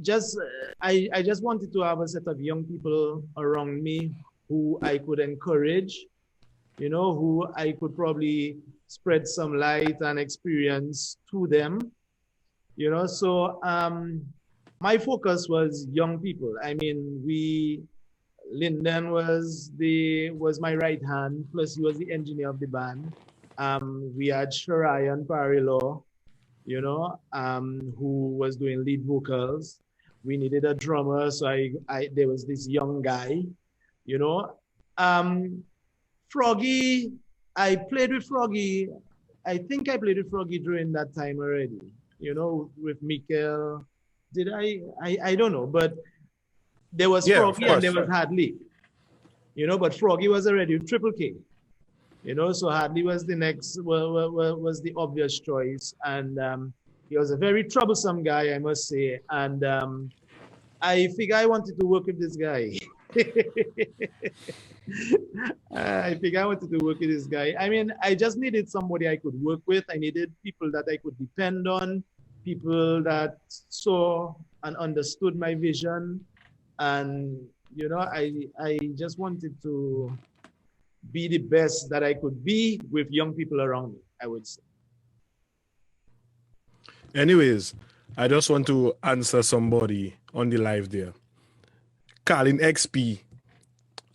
Speaker 2: just I just wanted to have a set of young people around me who I could encourage, who I could probably spread some light and experience to them. So my focus was young people. I mean, Lyndon was my right hand, plus he was the engineer of the band. We had Sharayan Parilo, who was doing lead vocals. We needed a drummer, so there was this young guy, Froggy, I played with Froggy. I think I played with Froggy during that time already, with Mikkel. Did I don't know, but there was Froggy and there was Hadley, but Froggy was already with Triple K, so Hadley was the next, was the obvious choice. And he was a very troublesome guy, I must say. And I figured I wanted to work with this guy. I wanted to work with this guy. I mean, I just needed somebody I could work with. I needed people that I could depend on, people that saw and understood my vision. And, I just wanted to be the best that I could be with young people around me, I would say.
Speaker 1: Anyways, I just want to answer somebody on the live there. Colin XP,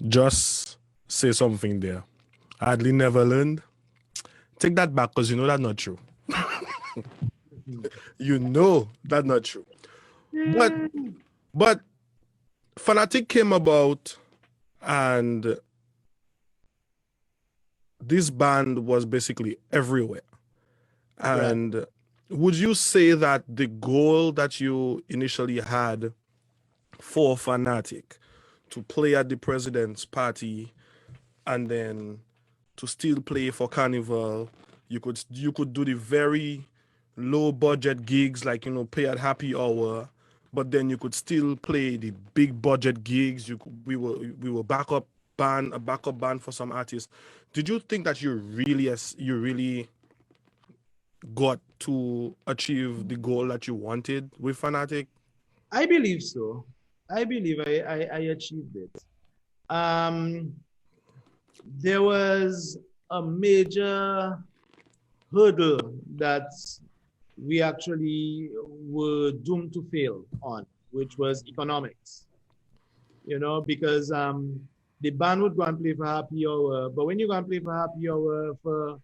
Speaker 1: just say something there. Hardly never learned. Take that back, because that's not true. That's not true. But Fnatic came about, and this band was basically everywhere. And would you say that the goal that you initially had for Fnatic, to play at the president's party and then to still play for Carnival, you could do the very low budget gigs, like, play at happy hour, but then you could still play the big budget gigs. We were a backup band for some artists. Did you think that you really got to achieve the goal that you wanted with Fnatic?
Speaker 2: I believe so. I believe I achieved it. There was a major hurdle that we actually were doomed to fail on, which was economics. You know, because the band would go and play for happy hour, but when you go and play for happy hour for,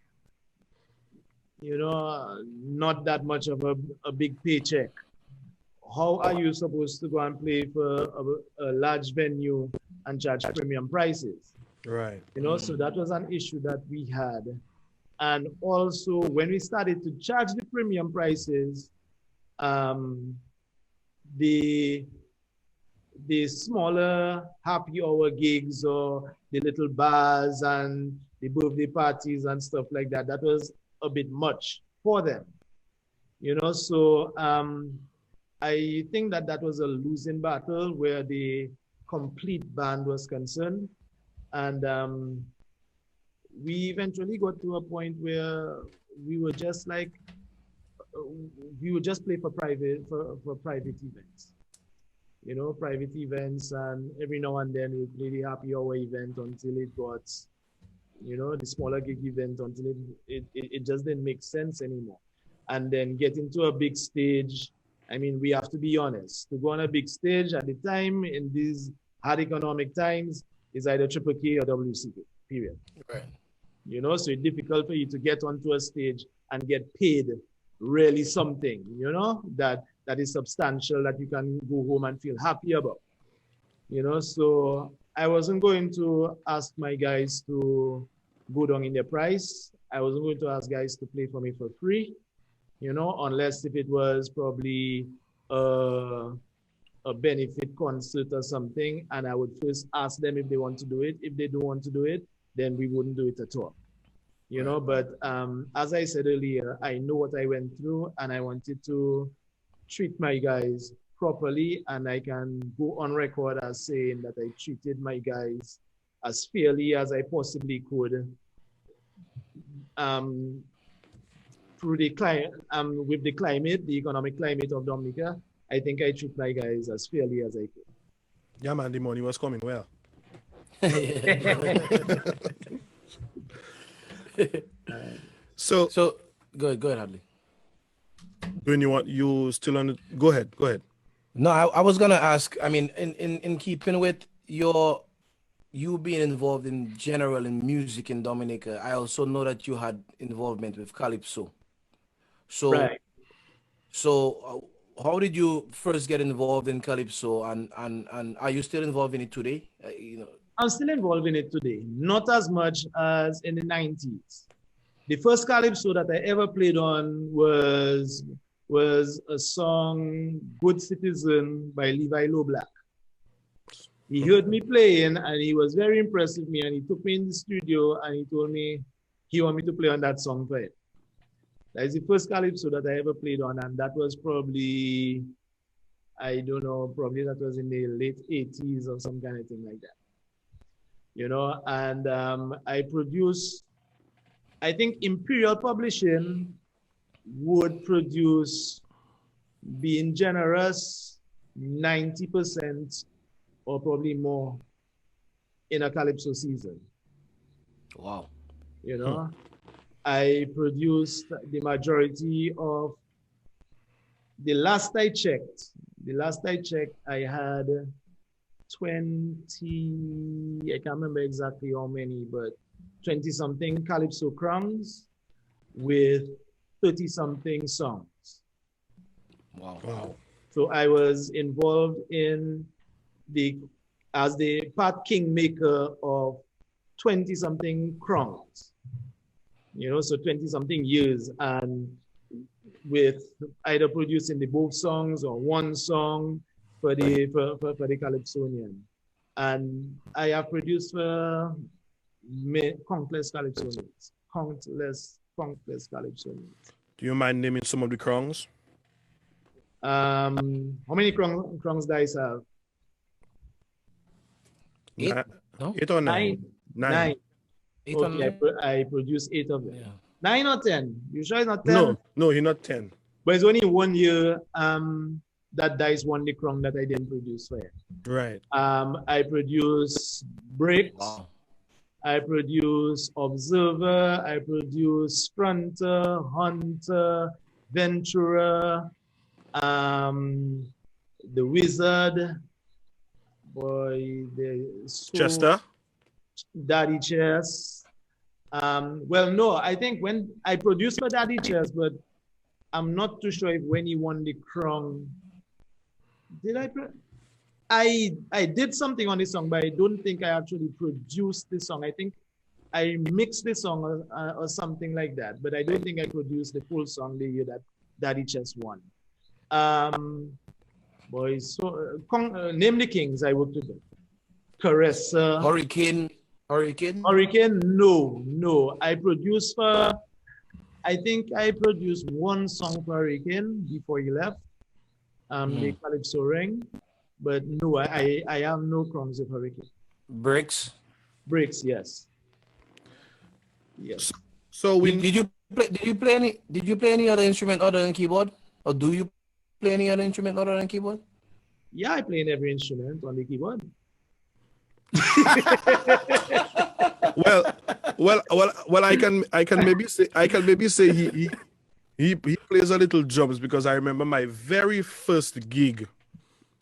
Speaker 2: you know, not that much of a big paycheck, how are you supposed to go and play for a large venue and charge premium prices?
Speaker 1: Right.
Speaker 2: You know, so that was an issue that we had. And also, when we started to charge the premium prices, the smaller happy hour gigs or the little bars and the birthday parties and stuff like that, that was a bit much for them. You know, so I think that was a losing battle where the complete band was concerned. And we eventually got to a point where we were just like, we would just play for private events. You know, private events, and every now and then we play the happy hour event until it got, you know, the smaller gig event until it just didn't make sense anymore. And then get into a big stage. I mean, we have to be honest. To go on a big stage at the time in these hard economic times is either Triple K or WCK, period.
Speaker 3: Right.
Speaker 2: You know, so it's difficult for you to get onto a stage and get paid really something, you know, that is substantial, that you can go home and feel happy about. You know, so I wasn't going to ask my guys to go down in their price. I wasn't going to ask guys to play for me for free, you know, unless if it was probably a benefit concert or something, and I would first ask them if they want to do it. If they don't want to do it, then we wouldn't do it at all. You know, but as I said earlier, I know what I went through, and I wanted to treat my guys properly, and I can go on record as saying that I treated my guys as fairly as I possibly could through the with the economic climate of Dominica. I think I treat my guys as fairly as I could.
Speaker 1: Yeah, man, the money was coming well. So
Speaker 3: go ahead, Hadley.
Speaker 1: When you still on? Go ahead.
Speaker 3: No, I was gonna ask. I mean, in keeping with you being involved in general in music in Dominica, I also know that you had involvement with Calypso. So,
Speaker 2: right.
Speaker 3: So, how did you first get involved in Calypso, and are you still involved in it today? You know,
Speaker 2: I'm still involved in it today, not as much as in the 90s. The first Calypso that I ever played on was a song, Good Citizen by Levi Loblack. He heard me playing and he was very impressed with me, and he took me in the studio and he told me he wanted me to play on that song for him. That is the first Calypso that I ever played on, and that was probably, I don't know, probably that was in the late 80s or some kind of thing like that. You know, and I produced, I think Imperial Publishing would produce, being generous, 90% or probably more in a Calypso season.
Speaker 3: Wow.
Speaker 2: You know, I produced the majority of, the last I checked, I had 20, I can't remember exactly how many, but 20 something Calypso crowns with 30 something songs.
Speaker 3: Wow.
Speaker 2: So I was involved in as the part kingmaker of 20 something crowns, you know, so 20 something years, and with either producing the both songs or one song for the Calypsonian. And I have produced countless Calypsonians. Countless Calypsonians.
Speaker 1: Do you mind naming some of the crowns?
Speaker 2: How many crowns dice have?
Speaker 3: 8? No?
Speaker 1: 8 or 9?
Speaker 2: 9.
Speaker 1: 9.
Speaker 3: 8 or
Speaker 2: Okay,
Speaker 3: 9?
Speaker 2: I produce 8 of them.
Speaker 3: Yeah.
Speaker 2: 9 or 10? You sure it's not 10?
Speaker 1: No, he's not 10.
Speaker 2: But it's only 1 year that dice won the crown that I didn't produce for it.
Speaker 1: Right.
Speaker 2: I produce bricks.
Speaker 3: Wow.
Speaker 2: I produce observer. I produce fronter, hunter, venturer, the wizard. Boy,
Speaker 1: Chester?
Speaker 2: Daddy chess. Well, no, I think when I produced for Daddy chess, but I'm not too sure if when he won the crown, did I did something on this song, but I don't think I actually produced this song. I think I mixed the song or something like that, but I don't think I produced the full song the year that Daddy Chess won. Boys, so name the kings I worked with. Caressa.
Speaker 3: Hurricane.
Speaker 2: No. I produced for, I think I produced 1 song for Hurricane before he left. The Calypso Ring. But no, I have no crowns of Hurricane.
Speaker 3: Bricks.
Speaker 2: Bricks, yes. Yes.
Speaker 1: So we
Speaker 3: Did you play any other instrument other than keyboard? Or do you play any other instrument other than keyboard?
Speaker 2: Yeah, I play in every instrument on the keyboard.
Speaker 1: well I can maybe say he plays a little drums, because I remember my very first gig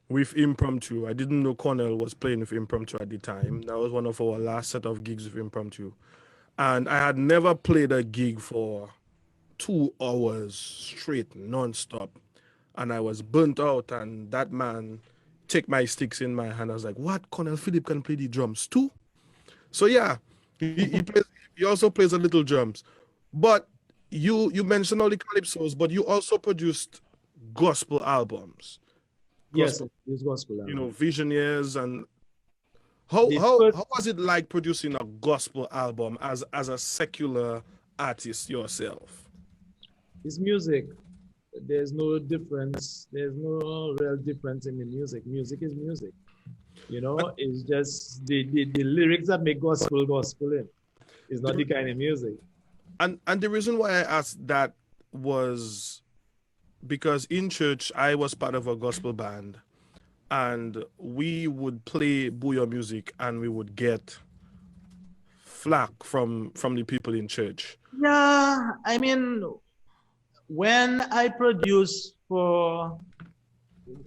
Speaker 1: with Impromptu. I didn't know Cornell was playing with Impromptu at the time. That was one of our last set of gigs with Impromptu. And I had never played a gig for 2 hours straight, non-stop. And I was burnt out, and that man take my sticks in my hand. I was like, what? Cornell Phillip can play the drums too? So yeah, he also plays a little drums. But you mentioned all the calypsos, but you also produced gospel albums.
Speaker 2: Yes, it's gospel.
Speaker 1: You know, Visionaries. And how was it like producing a gospel album as a secular artist yourself?
Speaker 2: It's music. There's no difference. There's no real difference in the music. Music is music. You know, it's just the lyrics that make gospel in. It's not the kind of music.
Speaker 1: And the reason why I asked that was because in church I was part of a gospel band, and we would play Booyah music and we would get flack from the people in church.
Speaker 2: Yeah, I mean, when I produced for,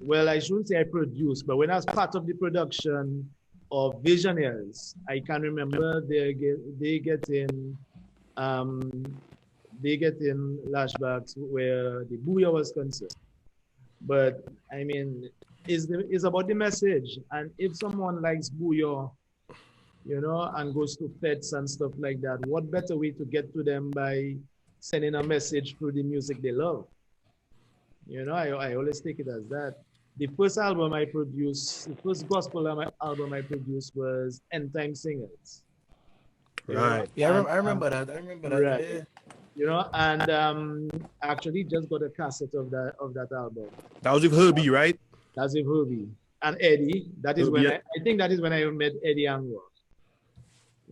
Speaker 2: well, I shouldn't say I produced, but when I was part of the production of Visionaries, I can remember they get in flashbacks where the Booyah was concerned. But I mean, it's about the message. And if someone likes Booyah, you know, and goes to fets and stuff like that, what better way to get to them by sending a message through the music they love? You know, I always take it as that. The first album I produced, the first gospel album I produced was End Time Singers.
Speaker 1: Right.
Speaker 3: Yeah, I remember that.
Speaker 2: Right.
Speaker 3: Yeah.
Speaker 2: You know, and actually just got a cassette of that album.
Speaker 1: That was with Herbie, right?
Speaker 2: That's with Herbie and Eddie. That is when I think that is when I met Eddie Angwa.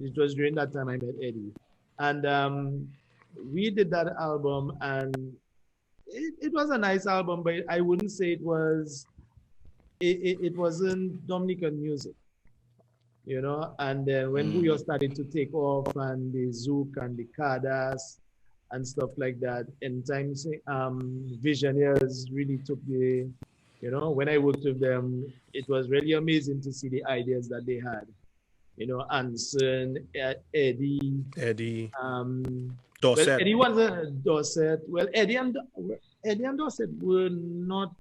Speaker 2: It was during that time I met Eddie, and we did that album, and it was a nice album, but I wouldn't say it was. It wasn't Dominican music, you know. And when Booyah started to take off, and the Zouk and the Kadas and stuff like that, and times Visionaries really took the, you know, when I worked with them, it was really amazing to see the ideas that they had. You know, Anson, Eddie,
Speaker 1: Dorset.
Speaker 2: Well, Eddie was a Dorset. Well, Eddie and Dorset were not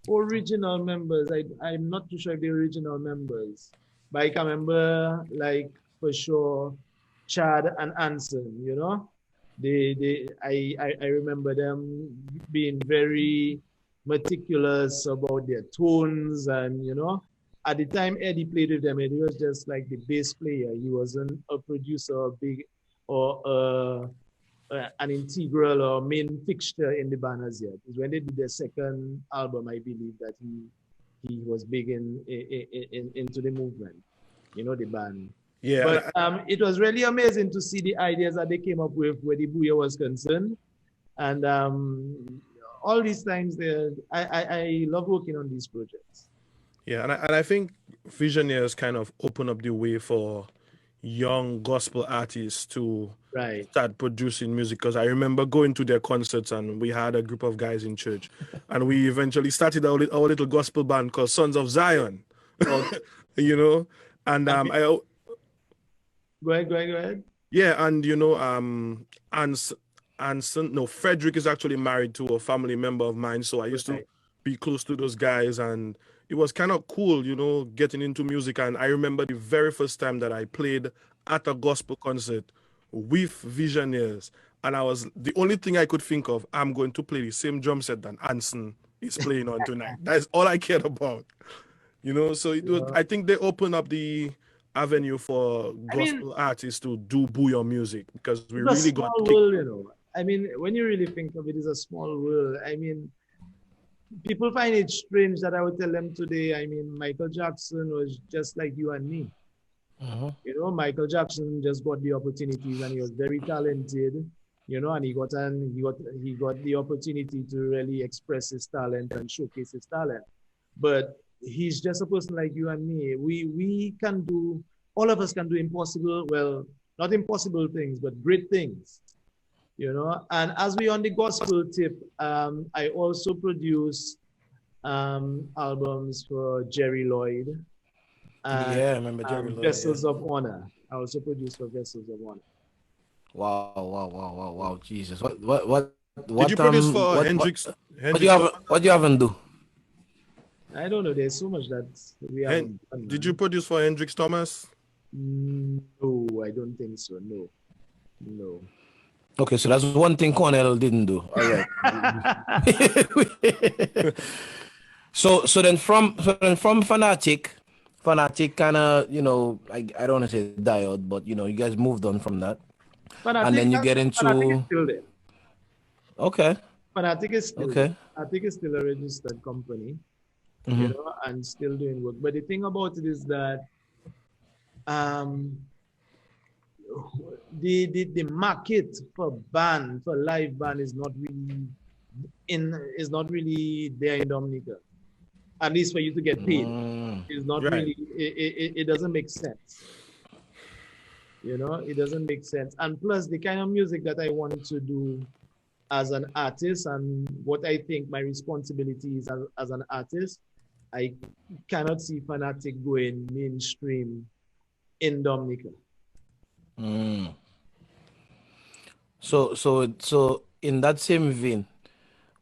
Speaker 2: original members. I'm not too sure if they're original members, but I can remember, like, for sure, Chad and Anson. You know, I remember them being very meticulous about their tones, and you know, at the time Eddie played with them, Eddie was just like the bass player. He wasn't a producer or an integral or main fixture in the band as yet. It's when they did their second album, I believe that he was big into the movement, you know, the band.
Speaker 1: Yeah,
Speaker 2: But it was really amazing to see the ideas that they came up with where the Booyah was concerned. And all these times, I love working on these projects.
Speaker 1: yeah, and I think Visionaires kind of open up the way for young gospel artists to
Speaker 2: Right.
Speaker 1: start producing music, because I remember going to their concerts and we had a group of guys in church and we eventually started our little gospel band called Sons of Zion.
Speaker 2: Okay.
Speaker 1: You know, and
Speaker 2: Go ahead.
Speaker 1: yeah, and you know, Anson, no, Frederick is actually married to a family member of mine, so I used to
Speaker 2: Right.
Speaker 1: be close to those guys, and it was kind of cool, you know, getting into music. And I remember the very first time that I played at a gospel concert with Visionaires, and I was the only thing I could think of. I'm going to play the same drum set that Anson is playing on tonight. That's all I cared about, you know. So it was, I think they opened up the avenue for gospel artists to do Booyah music, because we
Speaker 2: It's a
Speaker 1: really got
Speaker 2: small
Speaker 1: kicked.
Speaker 2: world, you know. I mean, when you really think of it, it's a small world. I mean, people find it strange that I would tell them today, I mean, Michael Jackson was just like you and me. You know, Michael Jackson just got the opportunities and he was very talented, you know, and he got the opportunity to really express his talent and showcase his talent. But he's just a person like you and me. We can do, all of us can do impossible, well, not impossible things, but great things. You know, and as we on the gospel tip, I also produce albums for Jerry Lloyd and
Speaker 3: Yeah, I remember Jerry Lloyd.
Speaker 2: Vessels of Honor. I also produce for Vessels of Honor.
Speaker 3: Wow, Jesus. What
Speaker 1: Did you produce for Hendrix?
Speaker 3: what you haven't do?
Speaker 2: I don't know. There's so much that we haven't done.
Speaker 1: Did you produce for Hendrix Thomas?
Speaker 2: No, I don't think so. No.
Speaker 3: Okay, so that's one thing Cornell didn't do. All right. So then from fnatic kind of, you know, I don't want to say diode, but you know, you guys moved on from that. And then you get into
Speaker 2: Fnatic is still there.
Speaker 3: Okay.
Speaker 2: Fnatic is still
Speaker 3: Okay.
Speaker 2: Fnatic is still a registered company, you know, and still doing work. But the thing about it is that the market for live band is not really there in Dominica. At least for you to get paid. It's not really, it doesn't make sense. You know, it doesn't make sense. And plus the kind of music that I want to do as an artist and what I think my responsibility is as an artist, I cannot see Fnatic going mainstream in Dominica.
Speaker 3: So in that same vein,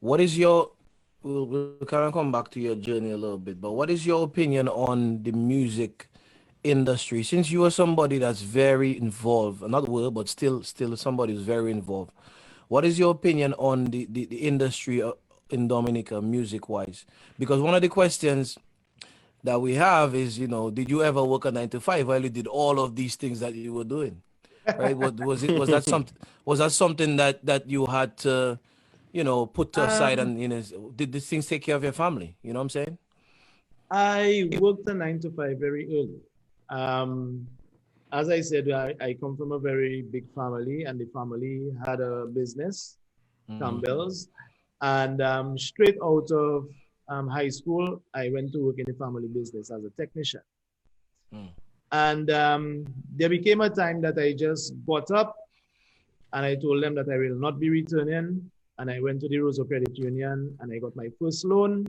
Speaker 3: what is your we'll kind of come back to your journey a little bit, but what is your opinion on the music industry? Since you are somebody that's very involved, not well, but still somebody who's very involved. What is your opinion on the industry in Dominica, music-wise? Because one of the questions that we have is, you know, did you ever work a 9 to 5 while you did all of these things that you were doing? Right? Was that something that you had to, you know, put to aside, and, you know, did these things take care of your family? You know what I'm saying?
Speaker 2: I worked a 9 to 5 very early. As I said, I come from a very big family, and the family had a business, Campbell's. And straight out of high school, I went to work in the family business as a technician. And there became a time that I just got up and I told them that I will not be returning. And I went to the Rosa Credit Union and I got my first loan.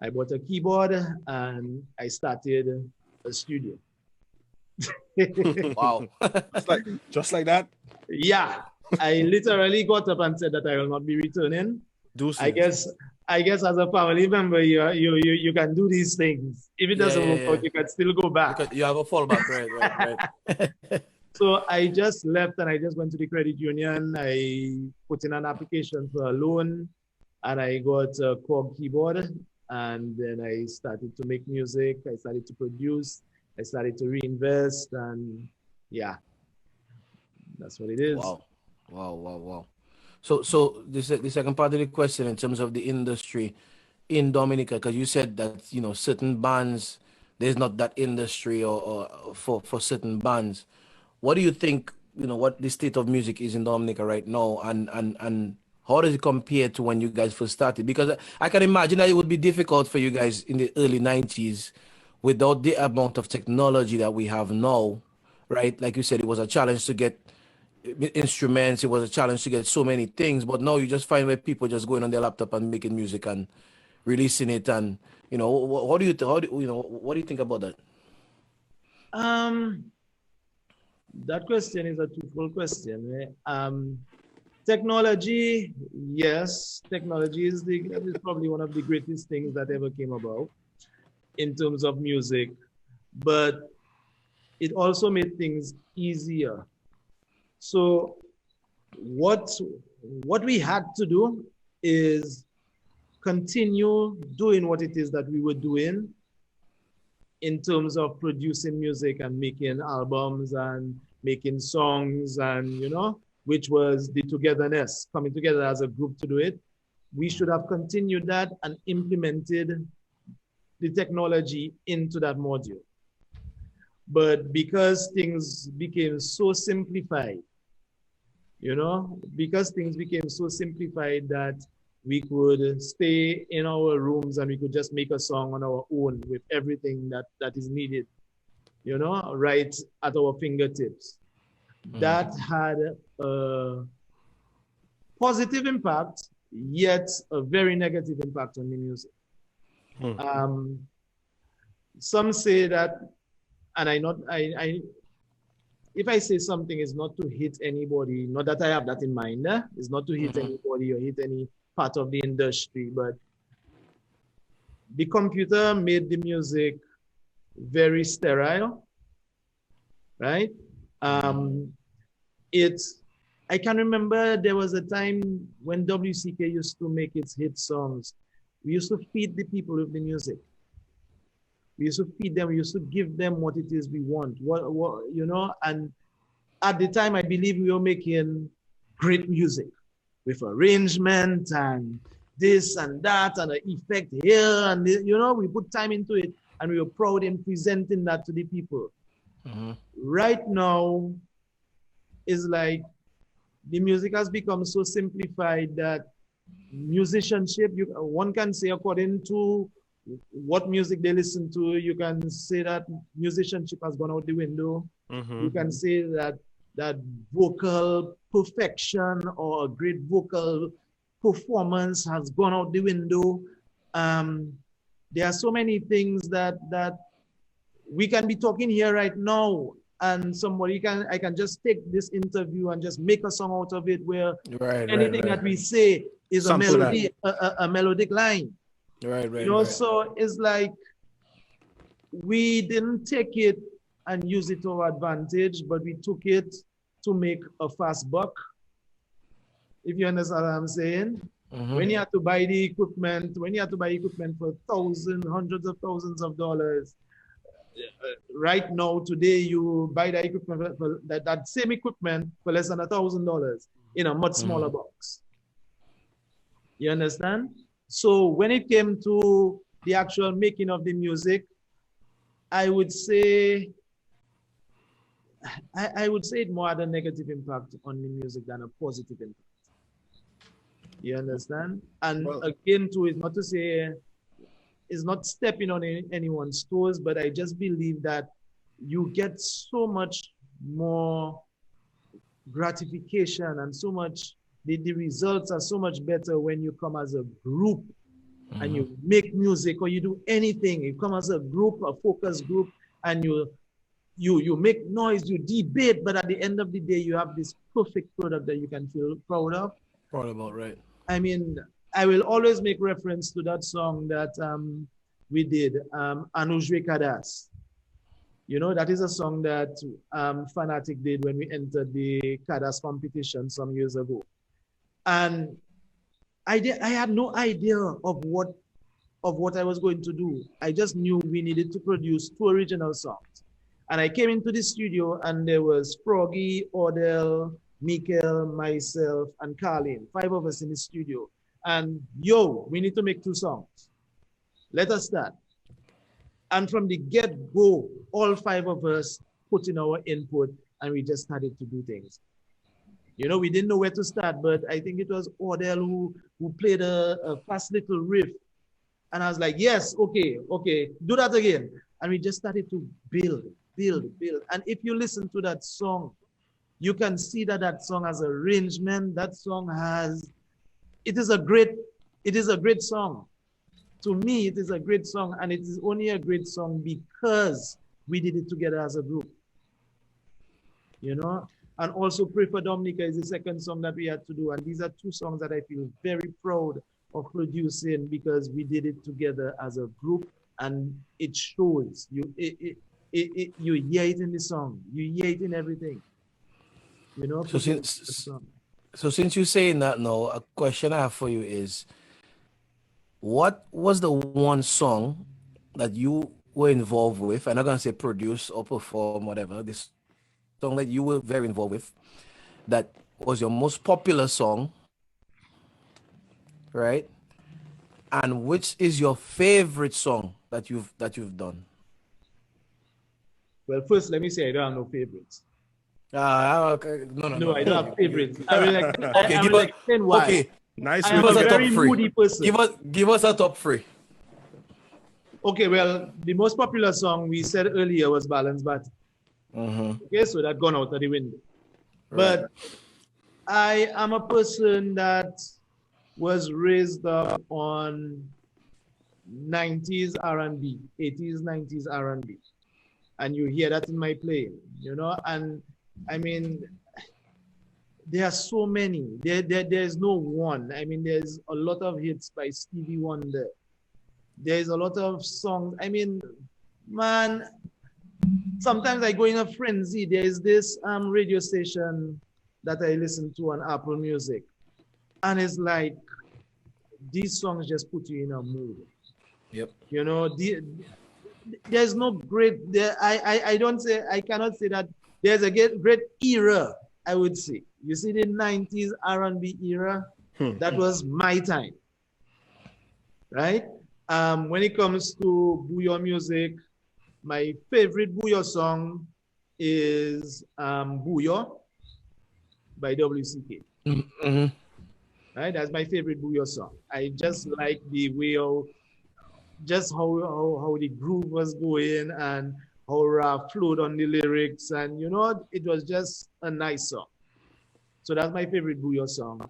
Speaker 2: I bought a keyboard and I started a studio.
Speaker 3: Wow.
Speaker 1: just like that?
Speaker 2: Yeah. I literally got up and said that I will not be returning. I guess as a family member, you can do these things. If it doesn't work out, you can still go back.
Speaker 3: You have a fallback, right.
Speaker 2: So I just left and I just went to the credit union. I put in an application for a loan and I got a Korg keyboard. And then I started to make music. I started to produce. I started to reinvest. And yeah, that's what it is.
Speaker 3: Wow. Wow, wow, wow. So the second part of the question in terms of the industry in Dominica, because you said that certain bands there's not that industry or for certain bands. What do you think? What the state of music is in Dominica right now, and how does it compare to when you guys first started? Because I can imagine that it would be difficult for you guys in the early '90s without the amount of technology that we have now, right? Like you said, it was a challenge to get instruments. It was a challenge to get so many things, but now you just find where people just going on their laptop and making music and releasing it. And how do you what do you think about that?
Speaker 2: Um, that question is a twofold question. Technology, yes, technology is probably one of the greatest things that ever came about in terms of music, but it also made things easier. So what what we had to do is continue doing what it is that we were doing in terms of producing music and making albums and making songs, and which was the togetherness, coming together as a group to do it. We should have continued that and implemented the technology into that module. But because things became so simplified, because things became so simplified that we could stay in our rooms and we could just make a song on our own with everything that is needed, right at our fingertips. That had a positive impact, yet a very negative impact on the music. Some say that, and if I say something is not to hit anybody, not that I have that in mind, it's not to hit anybody or hit any part of the industry, but the computer made the music very sterile, right? I can remember there was a time when WCK used to make its hit songs. We used to feed the people with the music. We used to feed them. We used to give them what it is we want. And at the time, I believe we were making great music with arrangement and this and that and an effect here. And, we put time into it and we were proud in presenting that to the people. Right now, it's like the music has become so simplified that musicianship, one can say according to what music they listen to, you can say that musicianship has gone out the window. You can say that vocal perfection or a great vocal performance has gone out the window. There are so many things that we can be talking here right now, and I can just take this interview and just make a song out of it where anything that we say is a melodic line. So it's like we didn't take it and use it to our advantage, but we took it to make a fast buck. If you understand what I'm saying. When you have to buy the equipment, for hundreds of thousands of dollars, right now, today, you buy the equipment for that same equipment for less than $1,000 in a much smaller box. You understand? So when it came to the actual making of the music, I would say it more had a negative impact on the music than a positive impact. You understand? And again, too, it's not to say it's not stepping on anyone's toes, but I just believe that you get so much more gratification and so much, the results are so much better when you come as a group and you make music or you do anything. You come as a group, a focus group, and you make noise, you debate, but at the end of the day, you have this perfect product that you can feel proud of.
Speaker 3: Proud about, right?
Speaker 2: I mean, I will always make reference to that song that we did, Anujre Kadas. That is a song that Fnatic did when we entered the Kadas competition some years ago. And I had no idea of what I was going to do. I just knew we needed to produce 2 original songs. And I came into the studio and there was Froggy, Odell, Mikael, myself, and Carlin, 5 of us in the studio. And yo, we need to make 2 songs. Let us start. And from the get-go, all 5 of us put in our input and we just started to do things. You know, we didn't know where to start, but I think it was Odell who played a fast little riff. And I was like, yes, okay, do that again. And we just started to build. And if you listen to that song, you can see that that song has arrangement. That song has, it is a great song. To me, it is a great song, and it is only a great song because we did it together as a group. You know? And also Pray for Dominica is the second song that we had to do. And these are 2 songs that I feel very proud of producing because we did it together as a group, and it shows. You hear it in the song. You hear it in everything. You know?
Speaker 3: So since you're saying that now, a question I have for you is, what was the one song that you were involved with? I'm not going to say produce or perform, whatever. This song that you were very involved with, that was your most popular song, right? And which is your favorite song that you've done?
Speaker 2: Well, first, let me say I don't have no favorites.
Speaker 3: Okay.
Speaker 2: No, I don't have favorites. I will explain why.
Speaker 3: Okay.
Speaker 1: Nice.
Speaker 2: I'm a very moody person.
Speaker 3: Give us a top 3.
Speaker 2: Okay, well, the most popular song we said earlier was Balance Bat. Okay, so that gone out of the window. Right. But I am a person that was raised up on 90s R&B, 80s, 90s R&B. And you hear that in my playing, you know? And I mean, there are so many. There's no one. I mean, there's a lot of hits by Stevie Wonder. There's a lot of songs. I mean, man, sometimes I go in a frenzy. There's this radio station that I listen to on Apple Music. And it's like, these songs just put you in a mood.
Speaker 3: Yep.
Speaker 2: You know, there's no great, I cannot say that there's a great era, I would say. You see the 90s R&B era, that was my time, right? When it comes to Booyah music, my favorite Booyah song is Booyah by WCK.
Speaker 3: Mm-hmm.
Speaker 2: Right, that's my favorite Booyah song. I just like the way how the groove was going and how Ra flowed on the lyrics, and you know, it was just a nice song. So that's my favorite Booyah song.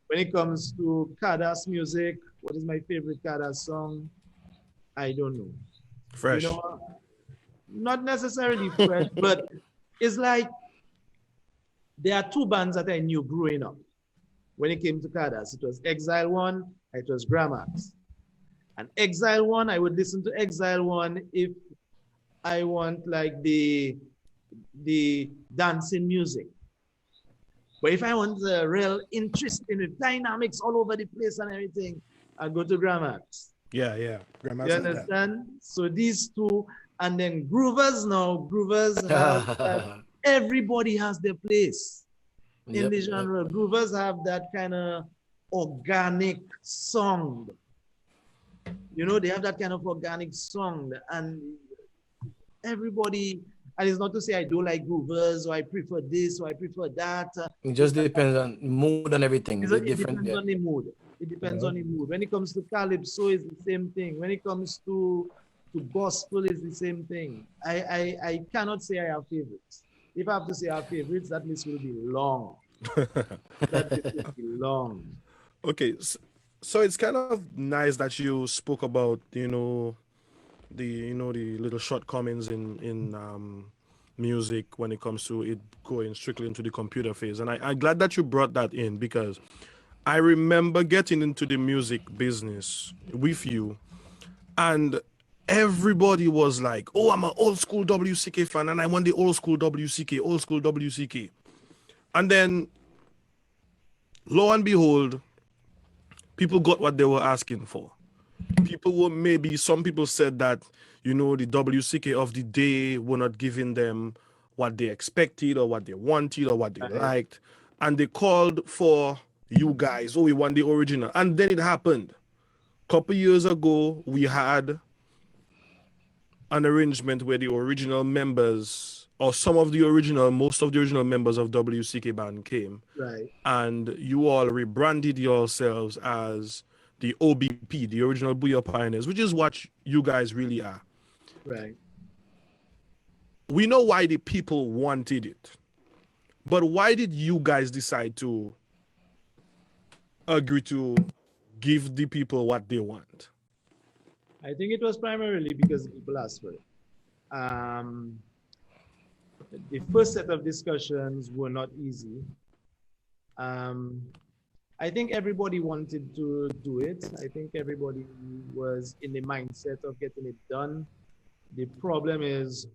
Speaker 2: When it comes to Kadas music, what is my favorite Kadas song? I don't know.
Speaker 1: Fresh.
Speaker 2: You know, not necessarily fresh, but it's like there are 2 bands that I knew growing up. When it came to Kadas, it was Exile 1, it was Gramax. And Exile 1, I would listen to Exile 1 if I want like the dancing music. But if I want the real interest in the dynamics all over the place and everything, I go to Gramax.
Speaker 1: Yeah. Gramax.
Speaker 2: You understand? So these 2, and then Groovers now. Groovers have everybody has their place in the genre. Groovers have that kind of organic song. You know, they have that kind of organic song, and everybody. And it's not to say I don't like groovers or I prefer this or I prefer that.
Speaker 3: It just depends on mood and everything.
Speaker 2: It depends on the mood. It depends on the mood. When it comes to calypso, it's the same thing. When it comes to gospel, it's the same thing. I cannot say I have favorites. If I have to say I have favorites, that list will be long. That list will be long.
Speaker 1: Okay, so it's kind of nice that you spoke about, the little shortcomings in music when it comes to it going strictly into the computer phase. And I'm glad that you brought that in, because I remember getting into the music business with you, and everybody was like, oh, I'm an old school WCK fan, and I want the old school WCK. And then, lo and behold, people got what they were asking for. Some people said that, the WCK of the day were not giving them what they expected or what they wanted or what they liked. And they called for you guys. Oh, we want the original. And then it happened. A couple years ago, we had an arrangement where the original members, or most of the original members of WCK Band came.
Speaker 2: Right.
Speaker 1: And you all rebranded yourselves as the OBP, the original Booyah Pioneers, which is what you guys really are.
Speaker 2: Right.
Speaker 1: We know why the people wanted it. But why did you guys decide to agree to give the people what they want?
Speaker 2: I think it was primarily because people asked for it. The first set of discussions were not easy. I think everybody wanted to do it. I think everybody was in the mindset of getting it done. The problem is,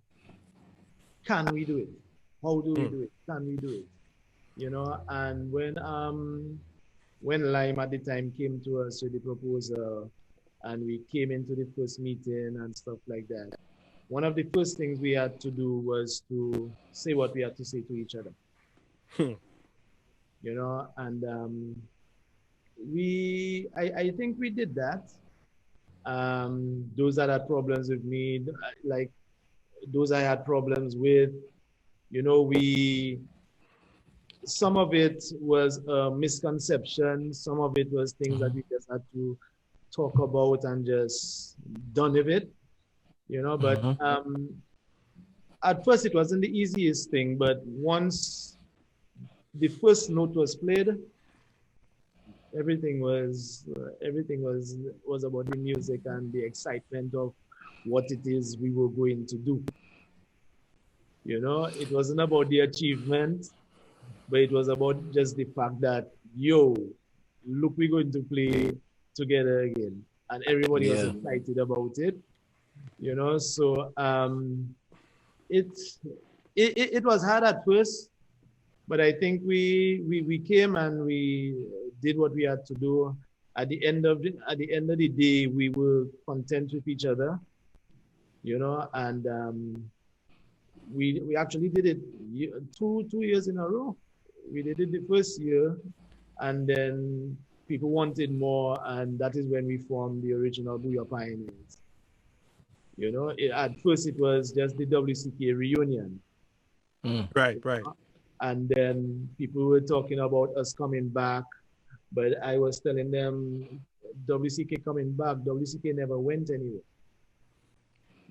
Speaker 2: can we do it? How do we do it? Can we do it? You know, and when Lime at the time came to us with the proposal and we came into the first meeting and stuff like that, one of the first things we had to do was to say what we had to say to each other. You know, and I think we did that. Those that had problems with me, like those I had problems with, you know, some of it was a misconception. Some of it was things that we just had to talk about and just done with it, you know, but at first it wasn't the easiest thing, but once the first note was played, everything was about the music and the excitement of what it is we were going to do. You know, it wasn't about the achievement, but it was about just the fact that, yo, look, we're going to play together again. And everybody was excited about it. You know, so it was hard at first, but I think we came and we did what we had to do. At the end of the day, we were content with each other, you know, and we actually did it two years in a row. We did it the first year, and then people wanted more, and that is when we formed the original Booyah Pioneers. You know, at first it was just the WCK reunion.
Speaker 1: Right.
Speaker 2: And then people were talking about us coming back, but I was telling them, WCK coming back, WCK never went anywhere.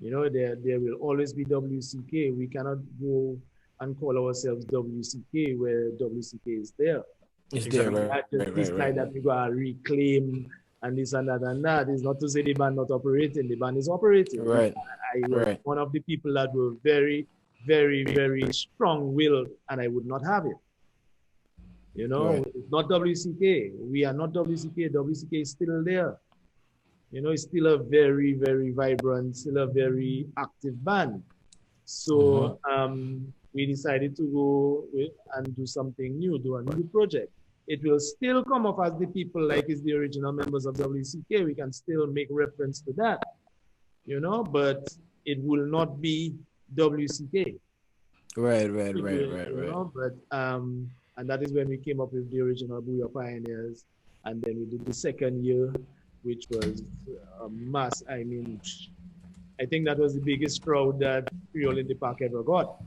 Speaker 2: You know, there will always be WCK. We cannot go and call ourselves WCK where WCK is there.
Speaker 3: It's there, right?
Speaker 2: This guy that we gotta reclaim and this and that and that. Is not to say the band not operating. The band is operating.
Speaker 3: Right.
Speaker 2: I was one of the people that were very, very, very strong-willed, and I would not have it. You know, it's not WCK. We are not WCK. WCK is still there. You know, it's still a very, very vibrant, still a very active band. So we decided to go and do something new, do a new project. It will still come off as the people like it's the original members of WCK. We can still make reference to that, you know, but it will not be WCK.
Speaker 3: Right.
Speaker 2: You know, but and that is when we came up with the original Booyah Pioneers, and then we did the second year, which was a mass. I mean, I think that was the biggest crowd that Creole in the Park ever got.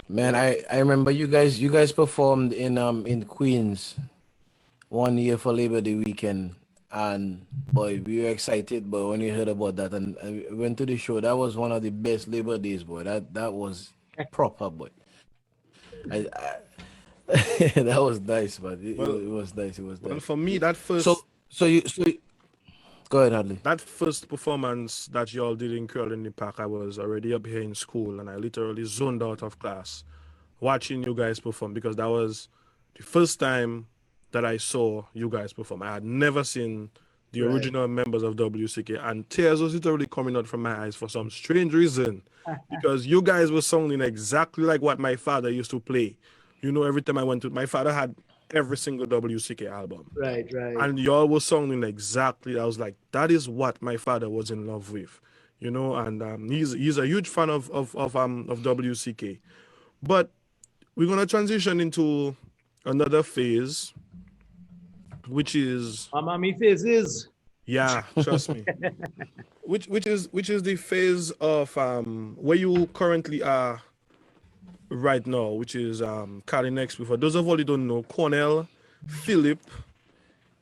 Speaker 3: Man, I remember you guys performed in Queens one year for Labor Day weekend, and boy, we were excited. But when we heard about that and we went to the show, that was one of the best Labor Days, boy. That was proper, boy. That was nice, but it was nice. It was nice.
Speaker 1: Well, for me, that first.
Speaker 3: So you go ahead, Hadley.
Speaker 1: That first performance that y'all did in Curl in the Park, I was already up here in school, and I literally zoned out of class watching you guys perform, because that was the first time that I saw you guys perform. I had never seen the original members of WCK, and tears was literally coming out from my eyes for some strange reason, because you guys were sounding exactly like what my father used to play. You know, every time I went to, my father had every single WCK album.
Speaker 2: Right.
Speaker 1: And y'all were sounding exactly, I was like, that is what my father was in love with. you know, and he's a huge fan of WCK. But we're gonna transition into another phase, which is
Speaker 2: Mommy faces.
Speaker 1: yeah, trust me. Which is the phase of where you currently are right now, which is Carly Next. For those of all who don't know, Cornell Phillip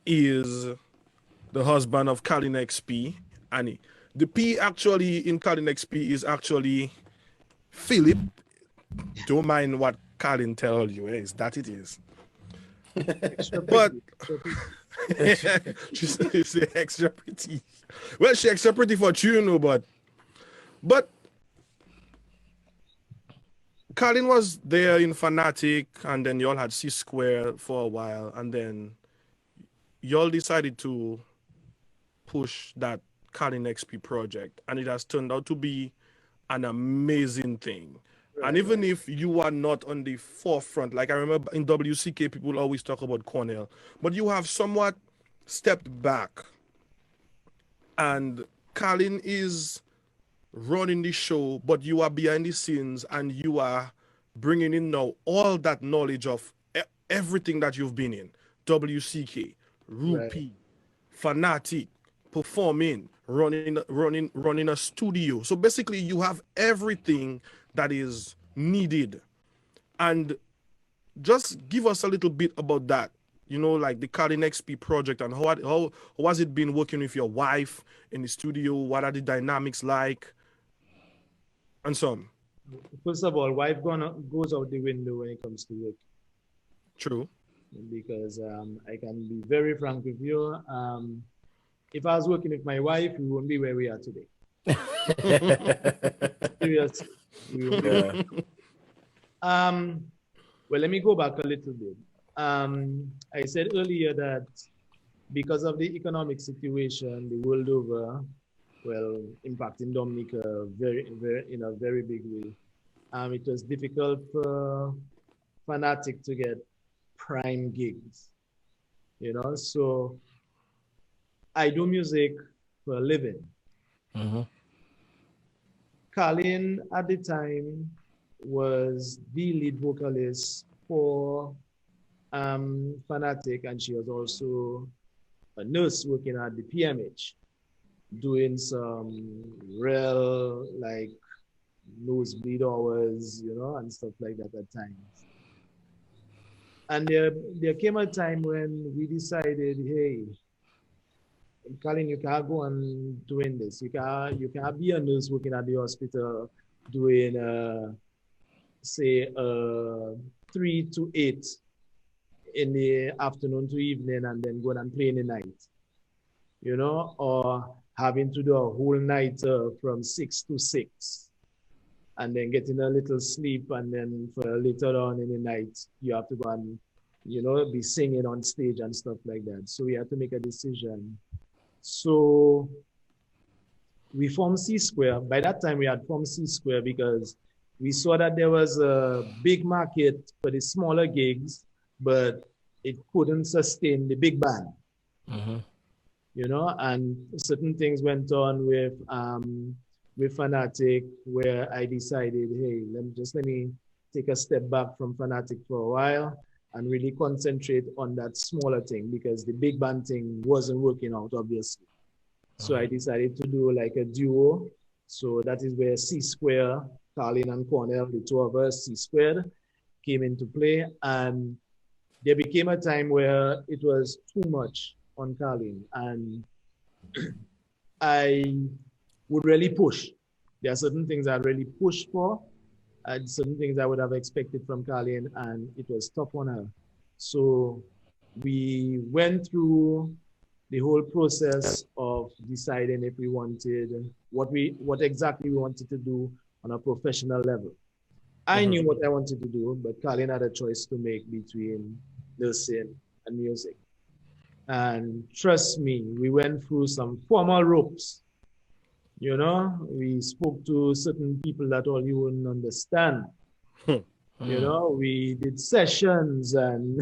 Speaker 1: is the husband of Carly XP, and the P actually in Carly XP is actually Philip. Don't mind what Carlin tell you, is that it is.
Speaker 2: Extra
Speaker 1: But
Speaker 2: pretty.
Speaker 1: she's extra pretty. Well, she extra pretty for you, you know, but Carlin was there in Fnatic, and then y'all had C Square for a while, and then y'all decided to push that Carlin XP project, and it has turned out to be an amazing thing.
Speaker 2: Right,
Speaker 1: and even if you are not on the forefront, like I remember in WCK, people always talk about Cornell, but you have somewhat stepped back, and Carlin is running the show, but you are behind the scenes, and you are bringing in now all that knowledge of everything that you've been in. WCK, Rupee, Fnatic, performing, running a studio. So basically you have everything that is needed. And just give us a little bit about that. You know, like the Carlin XP project, and how has it been working with your wife in the studio? What are the dynamics like? And so on.
Speaker 2: First of all, wife goes out the window when it comes to work.
Speaker 1: True.
Speaker 2: Because I can be very frank with you. If I was working with my wife, we wouldn't be where we are today. Seriously. Well, let me go back a little bit. I said earlier that because of the economic situation the world over, well, impacting Dominica very in a very big way, it was difficult for Fnatic to get prime gigs, you know. So I do music for a living. Carlin at the time was the lead vocalist for Fnatic, and she was also a nurse working at the PMH, doing some real like nosebleed hours, you know, and stuff like that at times. And there came a time when we decided, hey, Colin, you can't go on doing this. You can't be a nurse working at the hospital doing say 3 to 8 in the afternoon to evening and then go and play in the night, you know, or having to do a whole night from 6 to 6 and then getting a little sleep, and then for later on in the night you have to go and, you know, be singing on stage and stuff like that. So we had to make a decision. So we formed C Square. By that time we had formed C Square because we saw that there was a big market for the smaller gigs, but it couldn't sustain the big band. You know, and certain things went on with Fnatic, where I decided, hey, let me take a step back from Fnatic for a while and really concentrate on that smaller thing, because the big band thing wasn't working out, obviously. So I decided to do like a duo. So that is where C Square, Carlin and Cornell, the two of us, C Squared, came into play. And there became a time where it was too much on Carlin, and I would really push. There are certain things I really pushed for, and certain things I would have expected from Carlin, and it was tough on her. So we went through the whole process of deciding if we wanted what exactly we wanted to do on a professional level. I knew what I wanted to do, but Carlin had a choice to make between nursing and music. And trust me, we went through some formal ropes. You know, we spoke to certain people that all you wouldn't understand. You know, we did sessions, and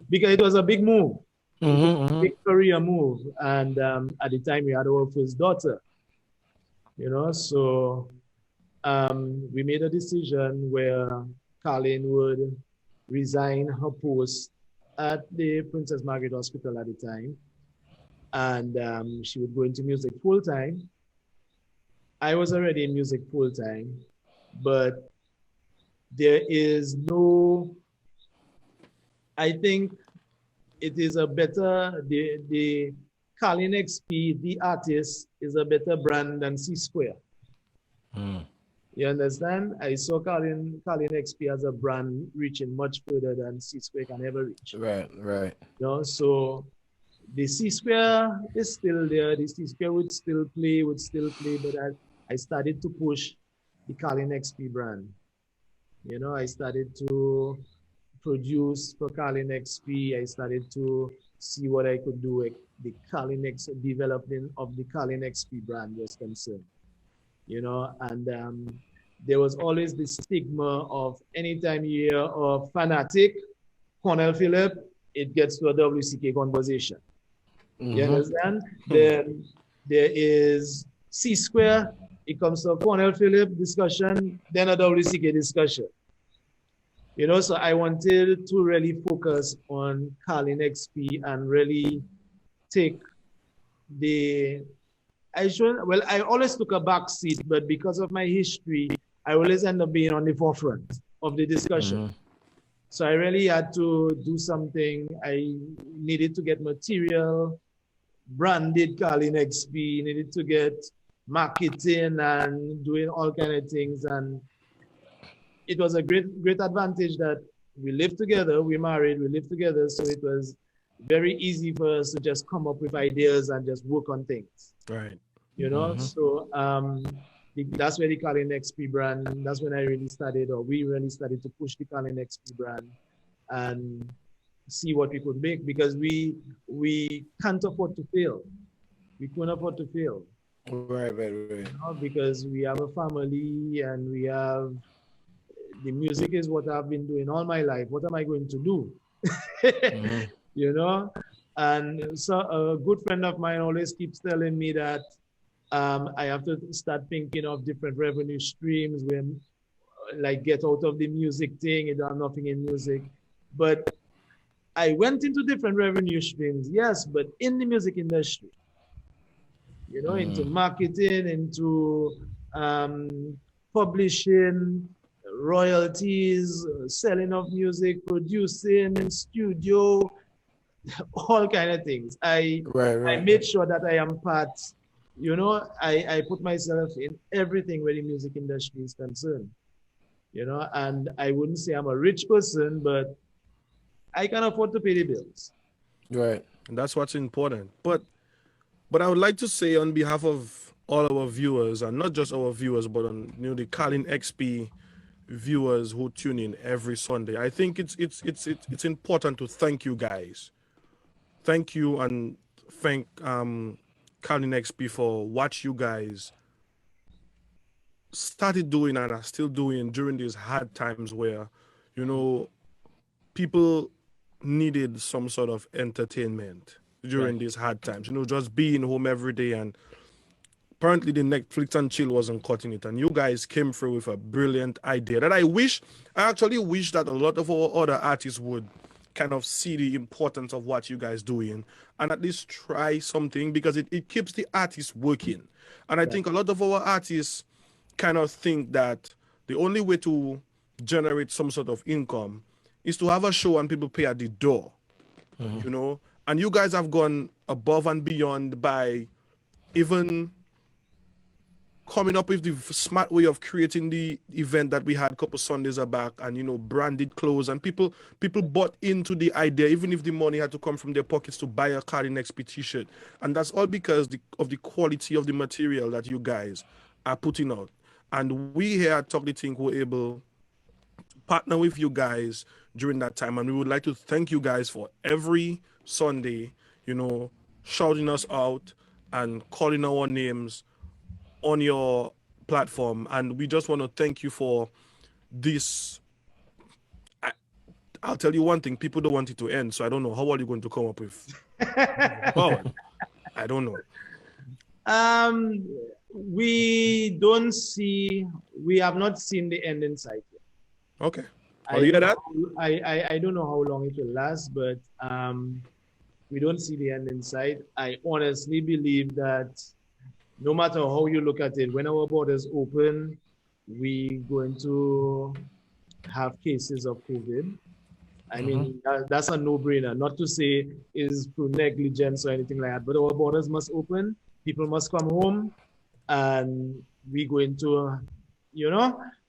Speaker 2: because it was a big move, big career move. And at the time we had our first daughter. So we made a decision where Carlin would resign her post at the Princess Margaret Hospital at the time, and she would go into music full time. I was already in music full time, but there is no, I think it is a better, the Carlin XP, the artist, is a better brand than C Square. You understand? I saw Carlin XP as a brand reaching much further than C Square can ever reach.
Speaker 3: Right.
Speaker 2: So the C Square is still there. The C Square would still play, but I started to push the Carlin XP brand. I started to produce for Carlin XP. I started to see what I could do with the Carlin XP, development of the Carlin XP brand was concerned. And there was always the stigma of anytime you hear of fnatic, Cornell Phillip, it gets to a WCK conversation. You understand? Then there is C Square, it comes to a Cornell Phillip discussion, then a WCK discussion. So I wanted to really focus on Carlin XP and really take I always took a back seat, but because of my history, I always end up being on the forefront of the discussion. So I really had to do something. I needed to get material, branded Carlin XP, needed to get marketing and doing all kind of things. And it was a great advantage that we lived together, we married, we lived together. So it was very easy for us to just come up with ideas and just work on things.
Speaker 1: Right.
Speaker 2: So that's where the Carlin XP brand, that's when we really started to push the Carlin XP brand and see what we could make, because we can't afford to fail. We couldn't afford to fail.
Speaker 3: Right.
Speaker 2: Because we have a family and the music is what I've been doing all my life. What am I going to do? And so a good friend of mine always keeps telling me that I have to start thinking of different revenue streams when, like, get out of the music thing. I don't have nothing in music. But I went into different revenue streams, yes, but in the music industry, into marketing, into publishing, royalties, selling of music, producing, studio, all kind of things. I made sure that I am part, I put myself in everything where the music industry is concerned, and I wouldn't say I'm a rich person, but I can afford to pay the bills.
Speaker 1: Right. And that's what's important. But I would like to say on behalf of all our viewers, and not just our viewers, but on the Carlin XP viewers who tune in every Sunday, I think it's important to thank you guys. Thank you, and thank Carlin XP for what you guys started doing and are still doing during these hard times where, people needed some sort of entertainment during these hard times. Just being home every day, and apparently the Netflix and chill wasn't cutting it. And you guys came through with a brilliant idea that I actually wish that a lot of our other artists would kind of see the importance of what you guys doing and at least try something, because it keeps the artists working. And I think a lot of our artists kind of think that the only way to generate some sort of income is to have a show and people pay at the door, and you guys have gone above and beyond by even coming up with the smart way of creating the event that we had a couple Sundays back, and branded clothes, and people bought into the idea, even if the money had to come from their pockets to buy a Carlin XP t-shirt. And that's all because of the quality of the material that you guys are putting out. And we here at Talk the Ting were able to partner with you guys during that time, and we would like to thank you guys for every Sunday, shouting us out and calling our names on your platform. And we just want to thank you for this. I'll tell you one thing, people don't want it to end, so I don't know how are you going to come up with I don't know.
Speaker 2: Um, we have not seen the end in sight yet.
Speaker 1: Okay. Oh,
Speaker 2: I
Speaker 1: you hear
Speaker 2: don't
Speaker 1: that?
Speaker 2: know, I don't know how long it will last, but we don't see the end in sight. I honestly believe that no matter how you look at it, when our borders open, we going to have cases of COVID. I mean, that's a no-brainer. Not to say is through negligence or anything like that, but our borders must open. People must come home, and we going to,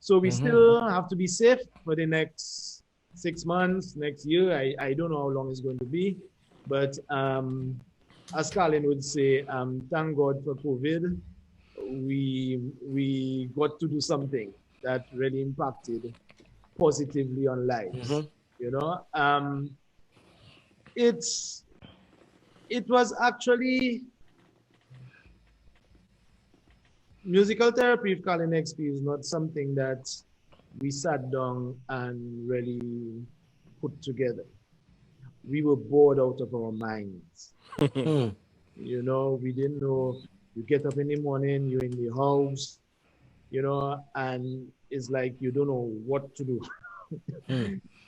Speaker 2: so we still have to be safe for the next 6 months, next year. I don't know how long it's going to be, but as Colin would say, thank God for COVID. We got to do something that really impacted positively on lives. You know, it was actually musical therapy with Colin XP is not something that we sat down and really put together. We were bored out of our minds. You know, we didn't know. You get up in the morning, you're in the house, and it's like you don't know what to do.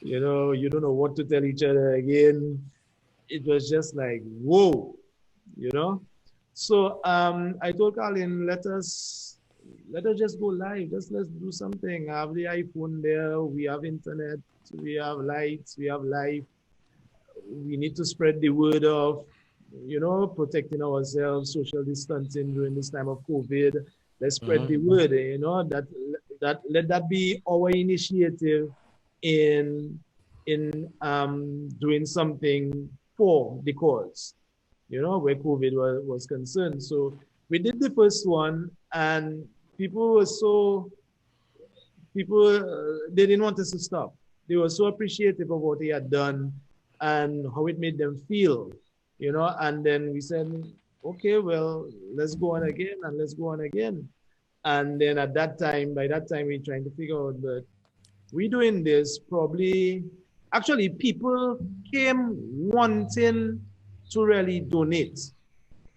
Speaker 2: You don't know what to tell each other again. It was just like, whoa, you know. So I told Colin, let us just go live. Let's do something. I have the iPhone there. We have internet. We have lights. We have life. We need to spread the word of, protecting ourselves, social distancing during this time of COVID. Let's spread the word. That let that be our initiative in doing something for the cause, where COVID was concerned. So we did the first one, and people, they didn't want us to stop. They were so appreciative of what he had done and how it made them feel, and then we said, okay, well, let's go on again and let's go on again. And then by that time, we're trying to figure out that we're doing this probably, actually, people came wanting to really donate,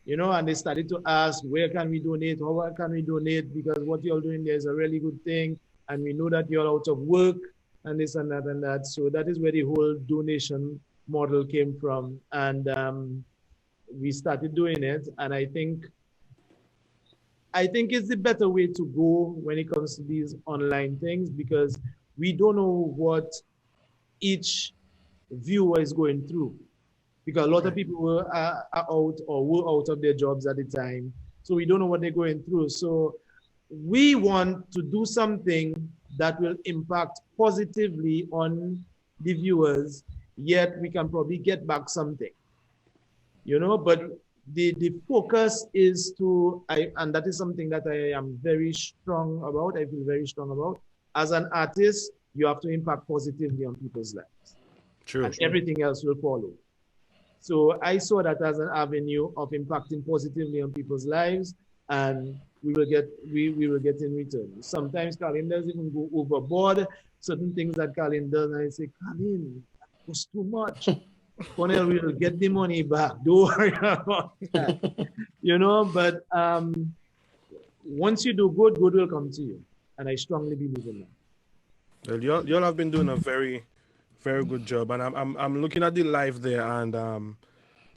Speaker 2: and they started to ask, where can we donate? How can we donate? Because what you're doing there is a really good thing. And we know that you're out of work and this and that and that. So that is where the whole donation model came from. And we started doing it. And I think it's the better way to go when it comes to these online things, because we don't know what each viewer is going through, because a lot of people were out or were out of their jobs at the time. So we don't know what they're going through. So we want to do something that will impact positively on the viewers, yet we can probably get back something, but the focus is to, and that is something that I am very strong about. I feel very strong about. As an artist, you have to impact positively on people's lives.
Speaker 1: True.
Speaker 2: And everything else will follow. So I saw that as an avenue of impacting positively on people's lives, and we will get in return. Sometimes Colin does even go overboard. Certain things that Colin does, and I say, Colin, that was too much. Cornell will get the money back. Don't worry about that. But once you do good, good will come to you. And I strongly believe in that.
Speaker 1: Well, y'all have been doing a very, very good job. And I'm looking at the live there, and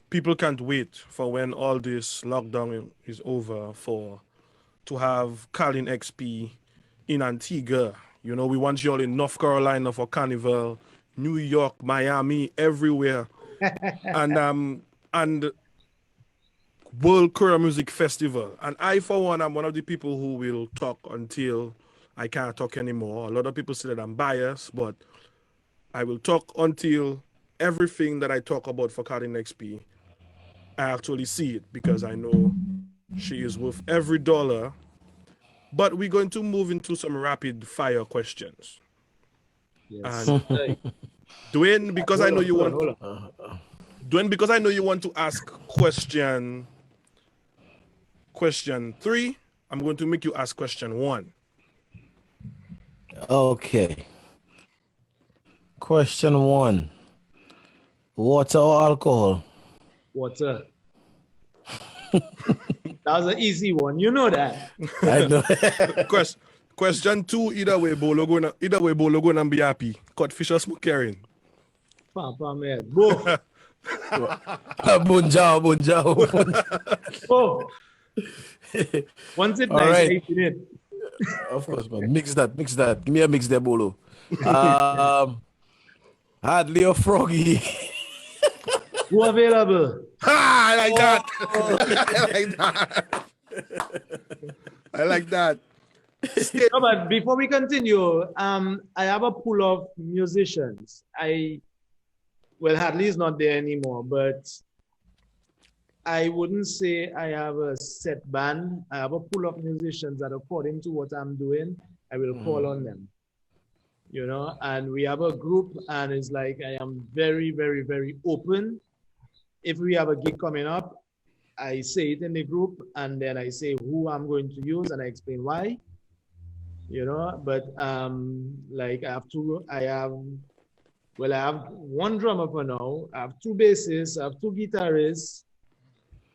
Speaker 1: people can't wait for when all this lockdown is over to have Colin XP in Antigua. We want you all in North Carolina for Carnival, New York, Miami, everywhere. and World Korea Music Festival. And I, for one, I'm one of the people who will talk until I can't talk anymore. A lot of people say that I'm biased, but I will talk until everything that I talk about for Colin XP, I actually see it, because I know she is worth every dollar. But we're going to move into some rapid fire questions.
Speaker 2: Yes.
Speaker 1: And Dwayne, because I know you want to ask question 3, I'm going to make you ask question 1.
Speaker 3: Okay. Question 1. Water or alcohol?
Speaker 2: Water. That was an easy one. You know that.
Speaker 3: I know.
Speaker 1: Question 2, either way, Bolo gonna be happy. Codfish or smoke carrying?
Speaker 2: Papa man. Both.
Speaker 3: Bunjao.
Speaker 2: Oh. Once it
Speaker 3: All
Speaker 2: nice,
Speaker 3: right.
Speaker 2: I it.
Speaker 3: Of course, man. Mix that. Give me a mix there, Bolo. Hardly a froggy.
Speaker 2: Who available?
Speaker 1: Ha! I like that. I like that.
Speaker 2: No, but before we continue, I have a pool of musicians. Hadley is not there anymore, but I wouldn't say I have a set band. I have a pool of musicians that, according to what I'm doing, I will call on them. You know, and we have a group, and it's like I am very, very, very open. If we have a gig coming up, I say it in the group, and then I say who I'm going to use, and I explain why. You know, but like I have one drummer for now. I have 2 bassists, I have 2 guitarists.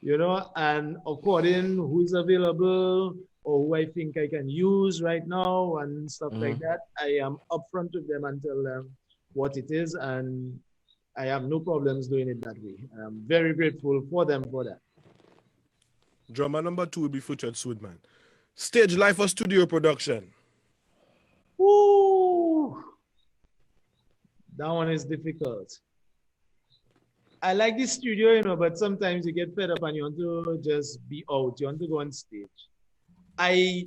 Speaker 2: You know, and according who is available or who I think I can use right now and stuff like that, I am upfront with them and tell them what it is, and I have no problems doing it that way. I'm very grateful for them for that.
Speaker 1: Drummer number 2 will be featured soon, man. Stage life or studio production?
Speaker 2: Ooh, that one is difficult. I like the studio, you know, but sometimes you get fed up and you want to just be out. You want to go on stage. I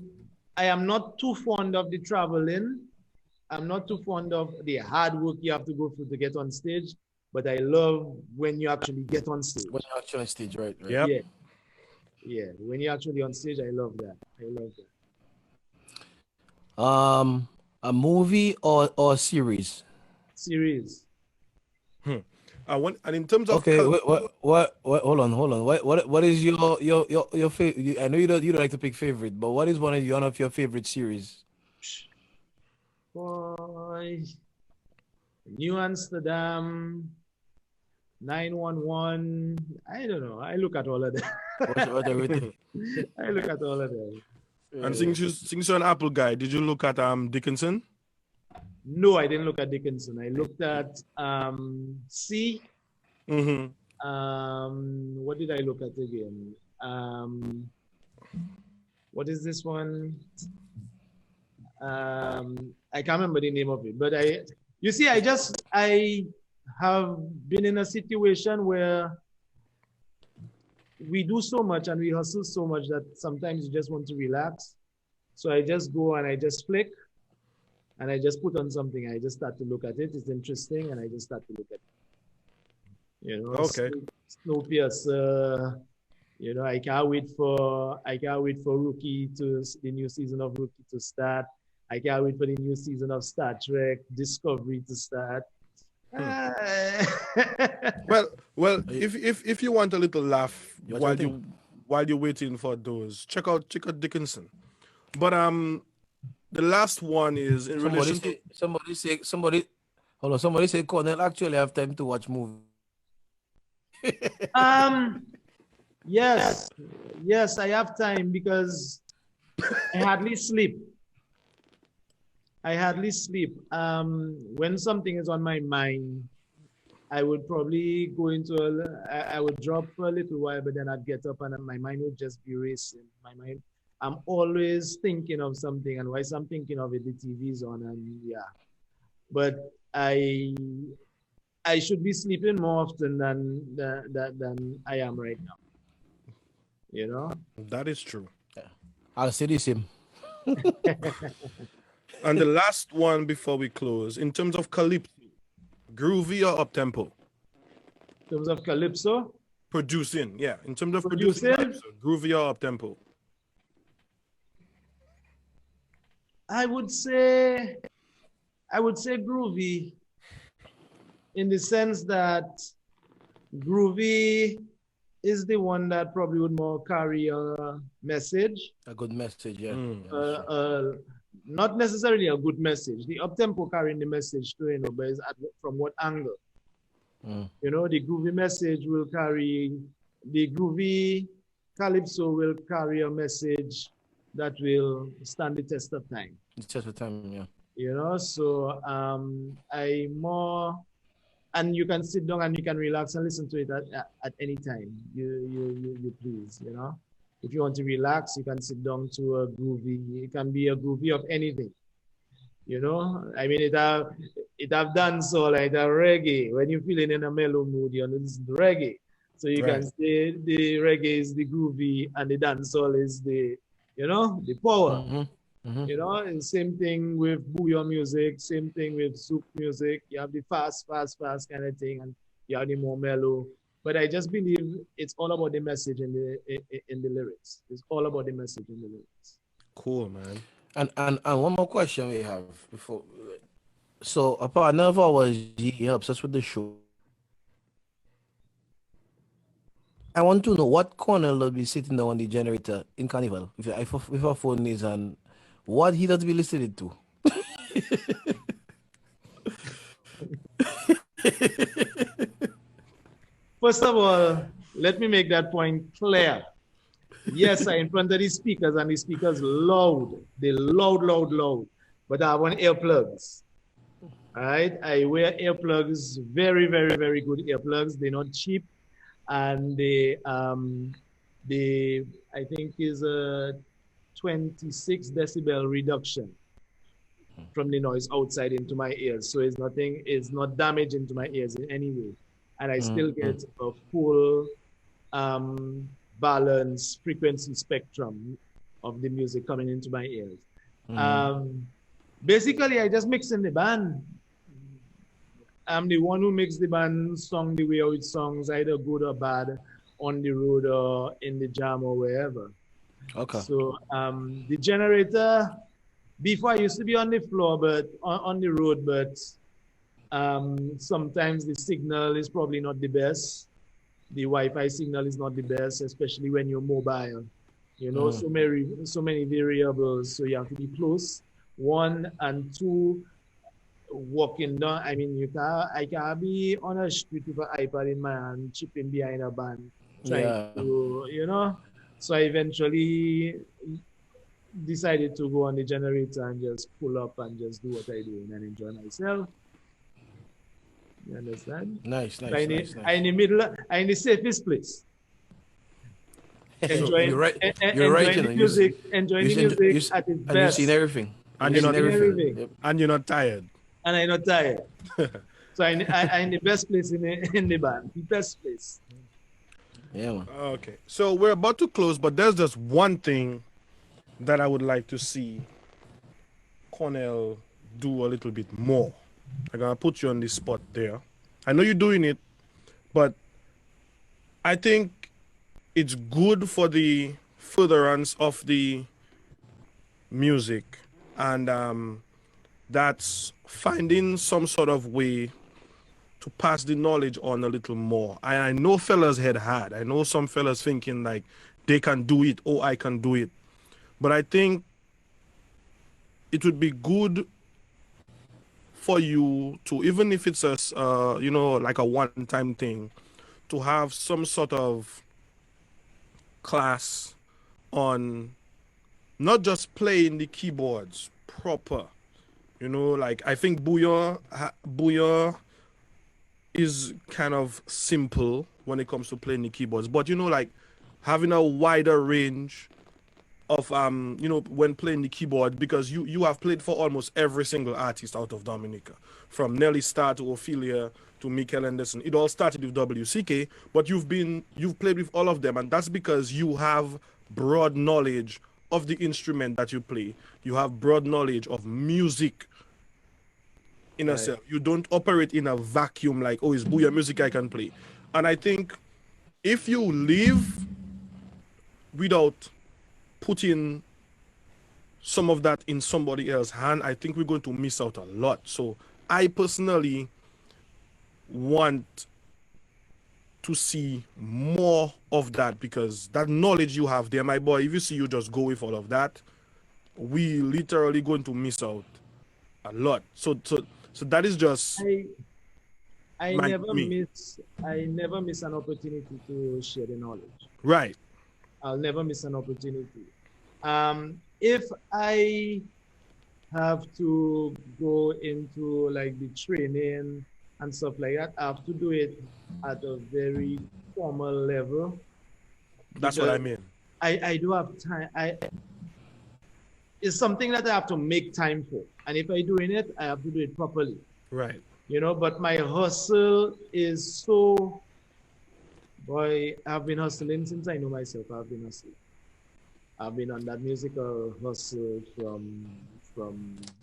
Speaker 2: am not too fond of the traveling. I'm not too fond of the hard work you have to go through to get on stage. But I love when you actually get on stage.
Speaker 3: When you're actually on stage, right?
Speaker 1: Yep.
Speaker 2: Yeah. When you're actually on stage, I love that.
Speaker 3: A movie or a series?
Speaker 2: Series.
Speaker 1: And in terms of
Speaker 3: Okay, what hold on. What is your favorite? I know you don't like to pick favorite, but what is one of your favorite series?
Speaker 2: Boy, New Amsterdam, 911. I don't know. I look at all of them.
Speaker 3: Everything.
Speaker 2: I look at all of them.
Speaker 1: And since you're an Apple guy, did you look at Dickinson?
Speaker 2: No, I didn't look at Dickinson. I looked at C. What did I look at again? What is this one? I can't remember the name of it, but I have been in a situation where we do so much and we hustle so much that sometimes you just want to relax. So I just go and I just flick and I just put on something. I just start to look at it. It's interesting, and I just start to look at it. You know,
Speaker 1: okay.
Speaker 2: Snowpiercer. You know, I can't wait for the new season of Rookie to start. I can't wait for the new season of Star Trek Discovery to start.
Speaker 1: Well, if you want a little laugh while you're waiting for those, check out Dickinson. But the last one is in relation to
Speaker 3: somebody say Cornell actually have time to watch movie.
Speaker 2: Yes, I have time because I hardly sleep. When something is on my mind, I would probably go into I would drop for a little while, but then I'd get up and my mind would just be racing. I'm always thinking of something, and whilst I'm thinking of it, the TV's on, and yeah. But I should be sleeping more often than I am right now. You know?
Speaker 1: That is true.
Speaker 3: Yeah. I'll say the same.
Speaker 1: And the last one before we close, in terms of calypso, groovy or up tempo?
Speaker 2: In terms of calypso?
Speaker 1: Producing, yeah. In terms of producing calypso, groovy or up tempo?
Speaker 2: I would say groovy, in the sense that groovy is the one that probably would more carry a message.
Speaker 3: A good message, yeah.
Speaker 2: Not necessarily a good message. The up-tempo carrying the message too, you know, but it's from what angle? You know, the groovy message will carry the groovy Calypso will carry a message that will stand the test of time.
Speaker 3: The test of time, yeah.
Speaker 2: You know, so I more, and you can sit down and you can relax and listen to it at any time you please, you know. If you want to relax, you can sit down to a groovy, it can be a groovy of anything, you know. I mean, it have dance all like a reggae. When you're feeling in a mellow mood, you listen to reggae. So you can say the reggae is the groovy and the dancehall is the, you know, the power. You know, and same thing with Booyah music, same thing with Zouk music. You have the fast kind of thing, and you have the more mellow. But I just believe it's all about the message in the lyrics. It's all about the message in the lyrics.
Speaker 1: Cool, man.
Speaker 3: And one more question we have before. So a partner of ours, he helps us with the show. I want to know what Cornell will be sitting down on the generator in Carnival if our phone is on. What he does be listening to?
Speaker 2: First of all, let me make that point clear. Yes, I in front of the speakers and the speakers loud. They loud. But I have on earplugs. All right, I wear earplugs, very good earplugs. They're not cheap, and they I think is a 26 decibel reduction from the noise outside into my ears. So it's not damaging to my ears in any way. And I still get a full balanced frequency spectrum of the music coming into my ears. Basically, I just mix in the band. I'm the one who makes the band song the way how it songs, either good or bad, on the road or in the jam or wherever.
Speaker 3: Okay.
Speaker 2: So the generator, before I used to be on the floor, but on the road, but sometimes the signal is probably not the best. The Wi-Fi signal is not the best, especially when you're mobile. You know, so many variables. So you have to be close. One and two, walking down. I mean, I can't be on a street with an iPad in my hand, chipping behind a band, trying to, you know. So I eventually decided to go on the generator and just pull up and just do what I do and enjoy myself. You understand?
Speaker 3: Nice.
Speaker 2: I'm in the middle, I'm in the safest place. Enjoying,
Speaker 3: you're right.
Speaker 2: Enjoying the music at its best.
Speaker 3: And you've seen everything.
Speaker 1: And you're not everything. And you're not tired.
Speaker 2: And I'm not tired. So I'm in the best place in the band. The best place.
Speaker 3: Yeah, man.
Speaker 1: Okay. So we're about to close, but there's just one thing that I would like to see Cornell do a little bit more. I'm going to put you on the spot there. I know you're doing it, but I think it's good for the furtherance of the music, and that's finding some sort of way to pass the knowledge on a little more. I know fellas had hard. I know some fellas thinking like they can do it, or I can do it. But I think it would be good for you to, even if it's a, you know, like a one-time thing, to have some sort of class on not just playing the keyboards proper. You know, like I think Booyah is kind of simple when it comes to playing the keyboards, but you know, like having a wider range of you know, when playing the keyboard, because you have played for almost every single artist out of Dominica, from Nelly Starr to Ophelia to Mikel Anderson. It all started with WCK, but you've played with all of them, and that's because you have broad knowledge of the instrument that you play. You have broad knowledge of music in itself. You don't operate in a vacuum like, oh, it's Booyah music I can play. And I think if you leave without putting some of that in somebody else's hand, I think we're going to miss out a lot. So I personally want to see more of that, because that knowledge you have there, my boy, if you see you just go with all of that, we literally going to miss out a lot. So that is just
Speaker 2: I never miss an opportunity to share the knowledge.
Speaker 1: Right.
Speaker 2: I'll never miss an opportunity. If I have to go into like the training and stuff like that, I have to do it at a very formal level.
Speaker 1: That's what I mean.
Speaker 2: I do have time. It's something that I have to make time for. And if I'm doing it, I have to do it properly.
Speaker 1: Right.
Speaker 2: You know, but my hustle is so, boy, I've been hustling since I know myself. I've been hustling. I've been on that musical hustle from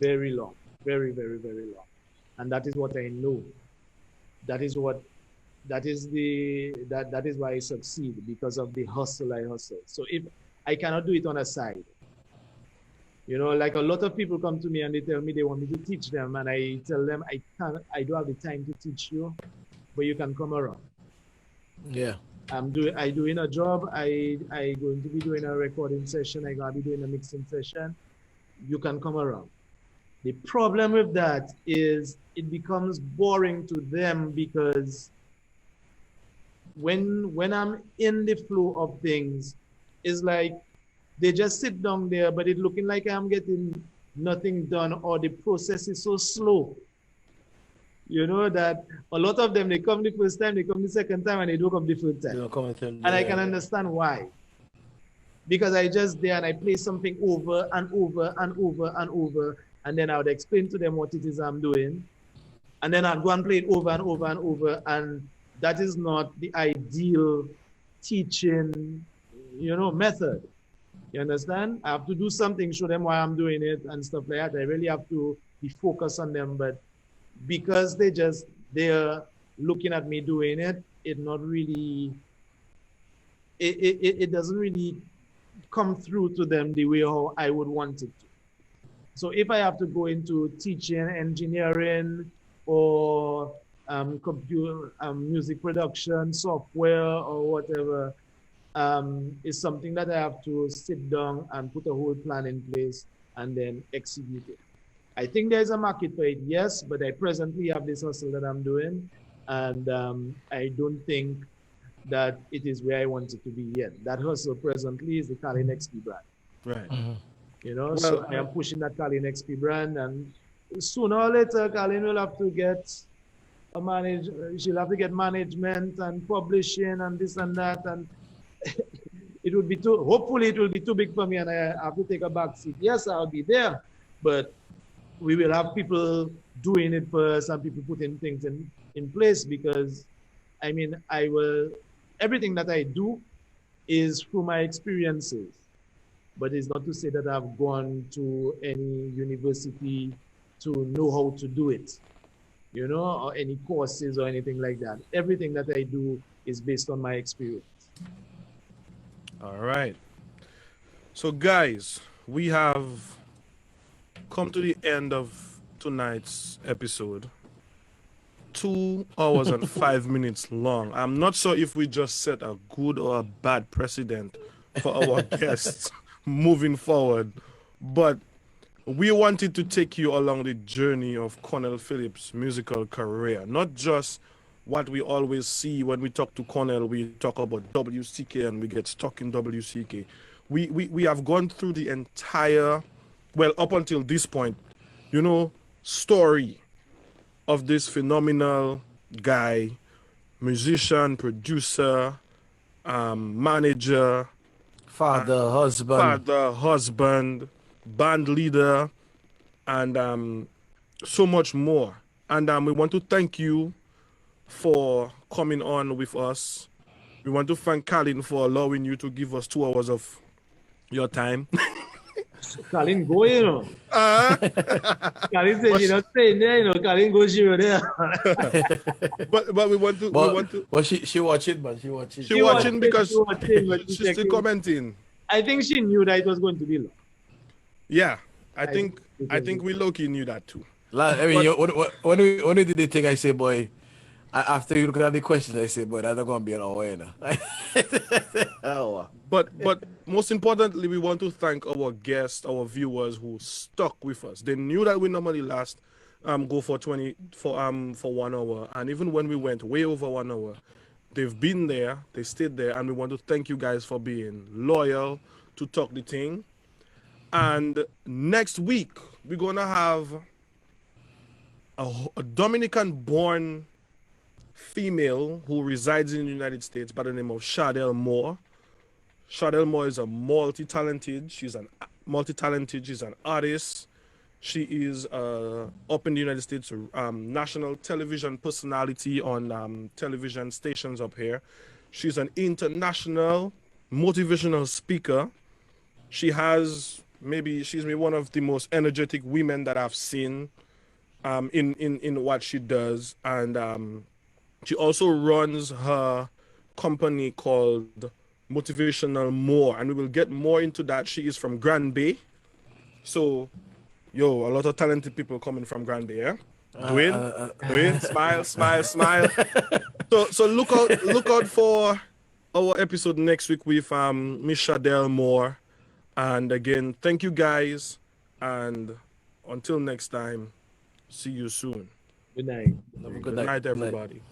Speaker 2: very long, very, very, very long. And that is what I know. That is what that is why I succeed, because of the hustle I hustle. So if I cannot do it on a side, you know, like a lot of people come to me and they tell me they want me to teach them, and I tell them I don't have the time to teach you, but you can come around.
Speaker 3: Yeah.
Speaker 2: I doing a job. I going to be doing a recording session. I gonna be doing a mixing session. You can come around. The problem with that is it becomes boring to them, because when I'm in the flow of things, it's like they just sit down there, but it looking like I'm getting nothing done, or the process is so slow. You know, that a lot of them, they come the first time, they come the second time, and they don't come the third time. And I can understand why. Because I just there and I play something over and over and over and over, and then I would explain to them what it is I'm doing. And then I'd go and play it over and over and over. And that is not the ideal teaching, you know, method. You understand? I have to do something, show them why I'm doing it and stuff like that. I really have to be focused on them. But because they're looking at me doing it, it doesn't really come through to them the way how I would want it to. So if I have to go into teaching, engineering, or computer, music production, software, or whatever, is something that I have to sit down and put a whole plan in place and then execute it. I think there's a market for it, yes, but I presently have this hustle that I'm doing, and I don't think that it is where I want it to be yet. That hustle presently is the Kalin XP brand.
Speaker 1: Right.
Speaker 3: Mm-hmm.
Speaker 2: You know, so I am pushing that Kalin XP brand, and sooner or later, Kalin will have to get she'll have to get management and publishing and this and that, and it would be hopefully it will be too big for me and I have to take a back seat. Yes, I'll be there, but we will have people doing it first and people putting things in place, because I mean, everything that I do is through my experiences, but it's not to say that I've gone to any university to know how to do it, you know, or any courses or anything like that. Everything that I do is based on my experience.
Speaker 1: All right. So, guys, we have come to the end of tonight's episode. 2 hours and 5 minutes long. I'm not sure if we just set a good or a bad precedent for our guests moving forward, but we wanted to take you along the journey of Cornell Phillip's musical career, not just what we always see when we talk to Cornell. We talk about WCK and we get stuck in WCK. We have gone through the entire, well, up until this point, you know, story of this phenomenal guy, musician, producer, manager,
Speaker 3: father,
Speaker 1: husband, band leader, and so much more. And we want to thank you for coming on with us. We want to thank Kalin for allowing you to give us 2 hours of your time.
Speaker 2: Kalin go, you know. Kalin said, you know, stay there, you know, Kalin go, she there.
Speaker 1: but we want to.
Speaker 3: But she watching, but she watching.
Speaker 1: She watching because she's still commenting.
Speaker 2: I think she knew that it was going to be long.
Speaker 1: Yeah, I think we low-key knew that too.
Speaker 3: I mean, when we did the thing, I say, boy, after you look at the questions, I say, boy, that's not going to be an hour now.
Speaker 1: But most importantly, we want to thank our guests, our viewers who stuck with us. They knew that we normally go for 1 hour, and even when we went way over 1 hour, they've been there, they stayed there, and we want to thank you guys for being loyal to Talk the Ting. And next week, we're going to have a Dominican-born female who resides in the United States by the name of Shardell Moore. Shardell Moore is a multi-talented. She's an artist. She is up in the United States, national television personality on television stations up here. She's an international motivational speaker. She's maybe one of the most energetic women that I've seen in what she does. And she also runs her company called Motivational More, and we will get more into that. She is from Grand Bay. So, a lot of talented people coming from Grand Bay, yeah? Dwayne, smile. So look out for our episode next week with Miss Shardell Moore. And again, thank you guys, and until next time, see you soon.
Speaker 2: Good night.
Speaker 3: Have a
Speaker 1: Good night, everybody.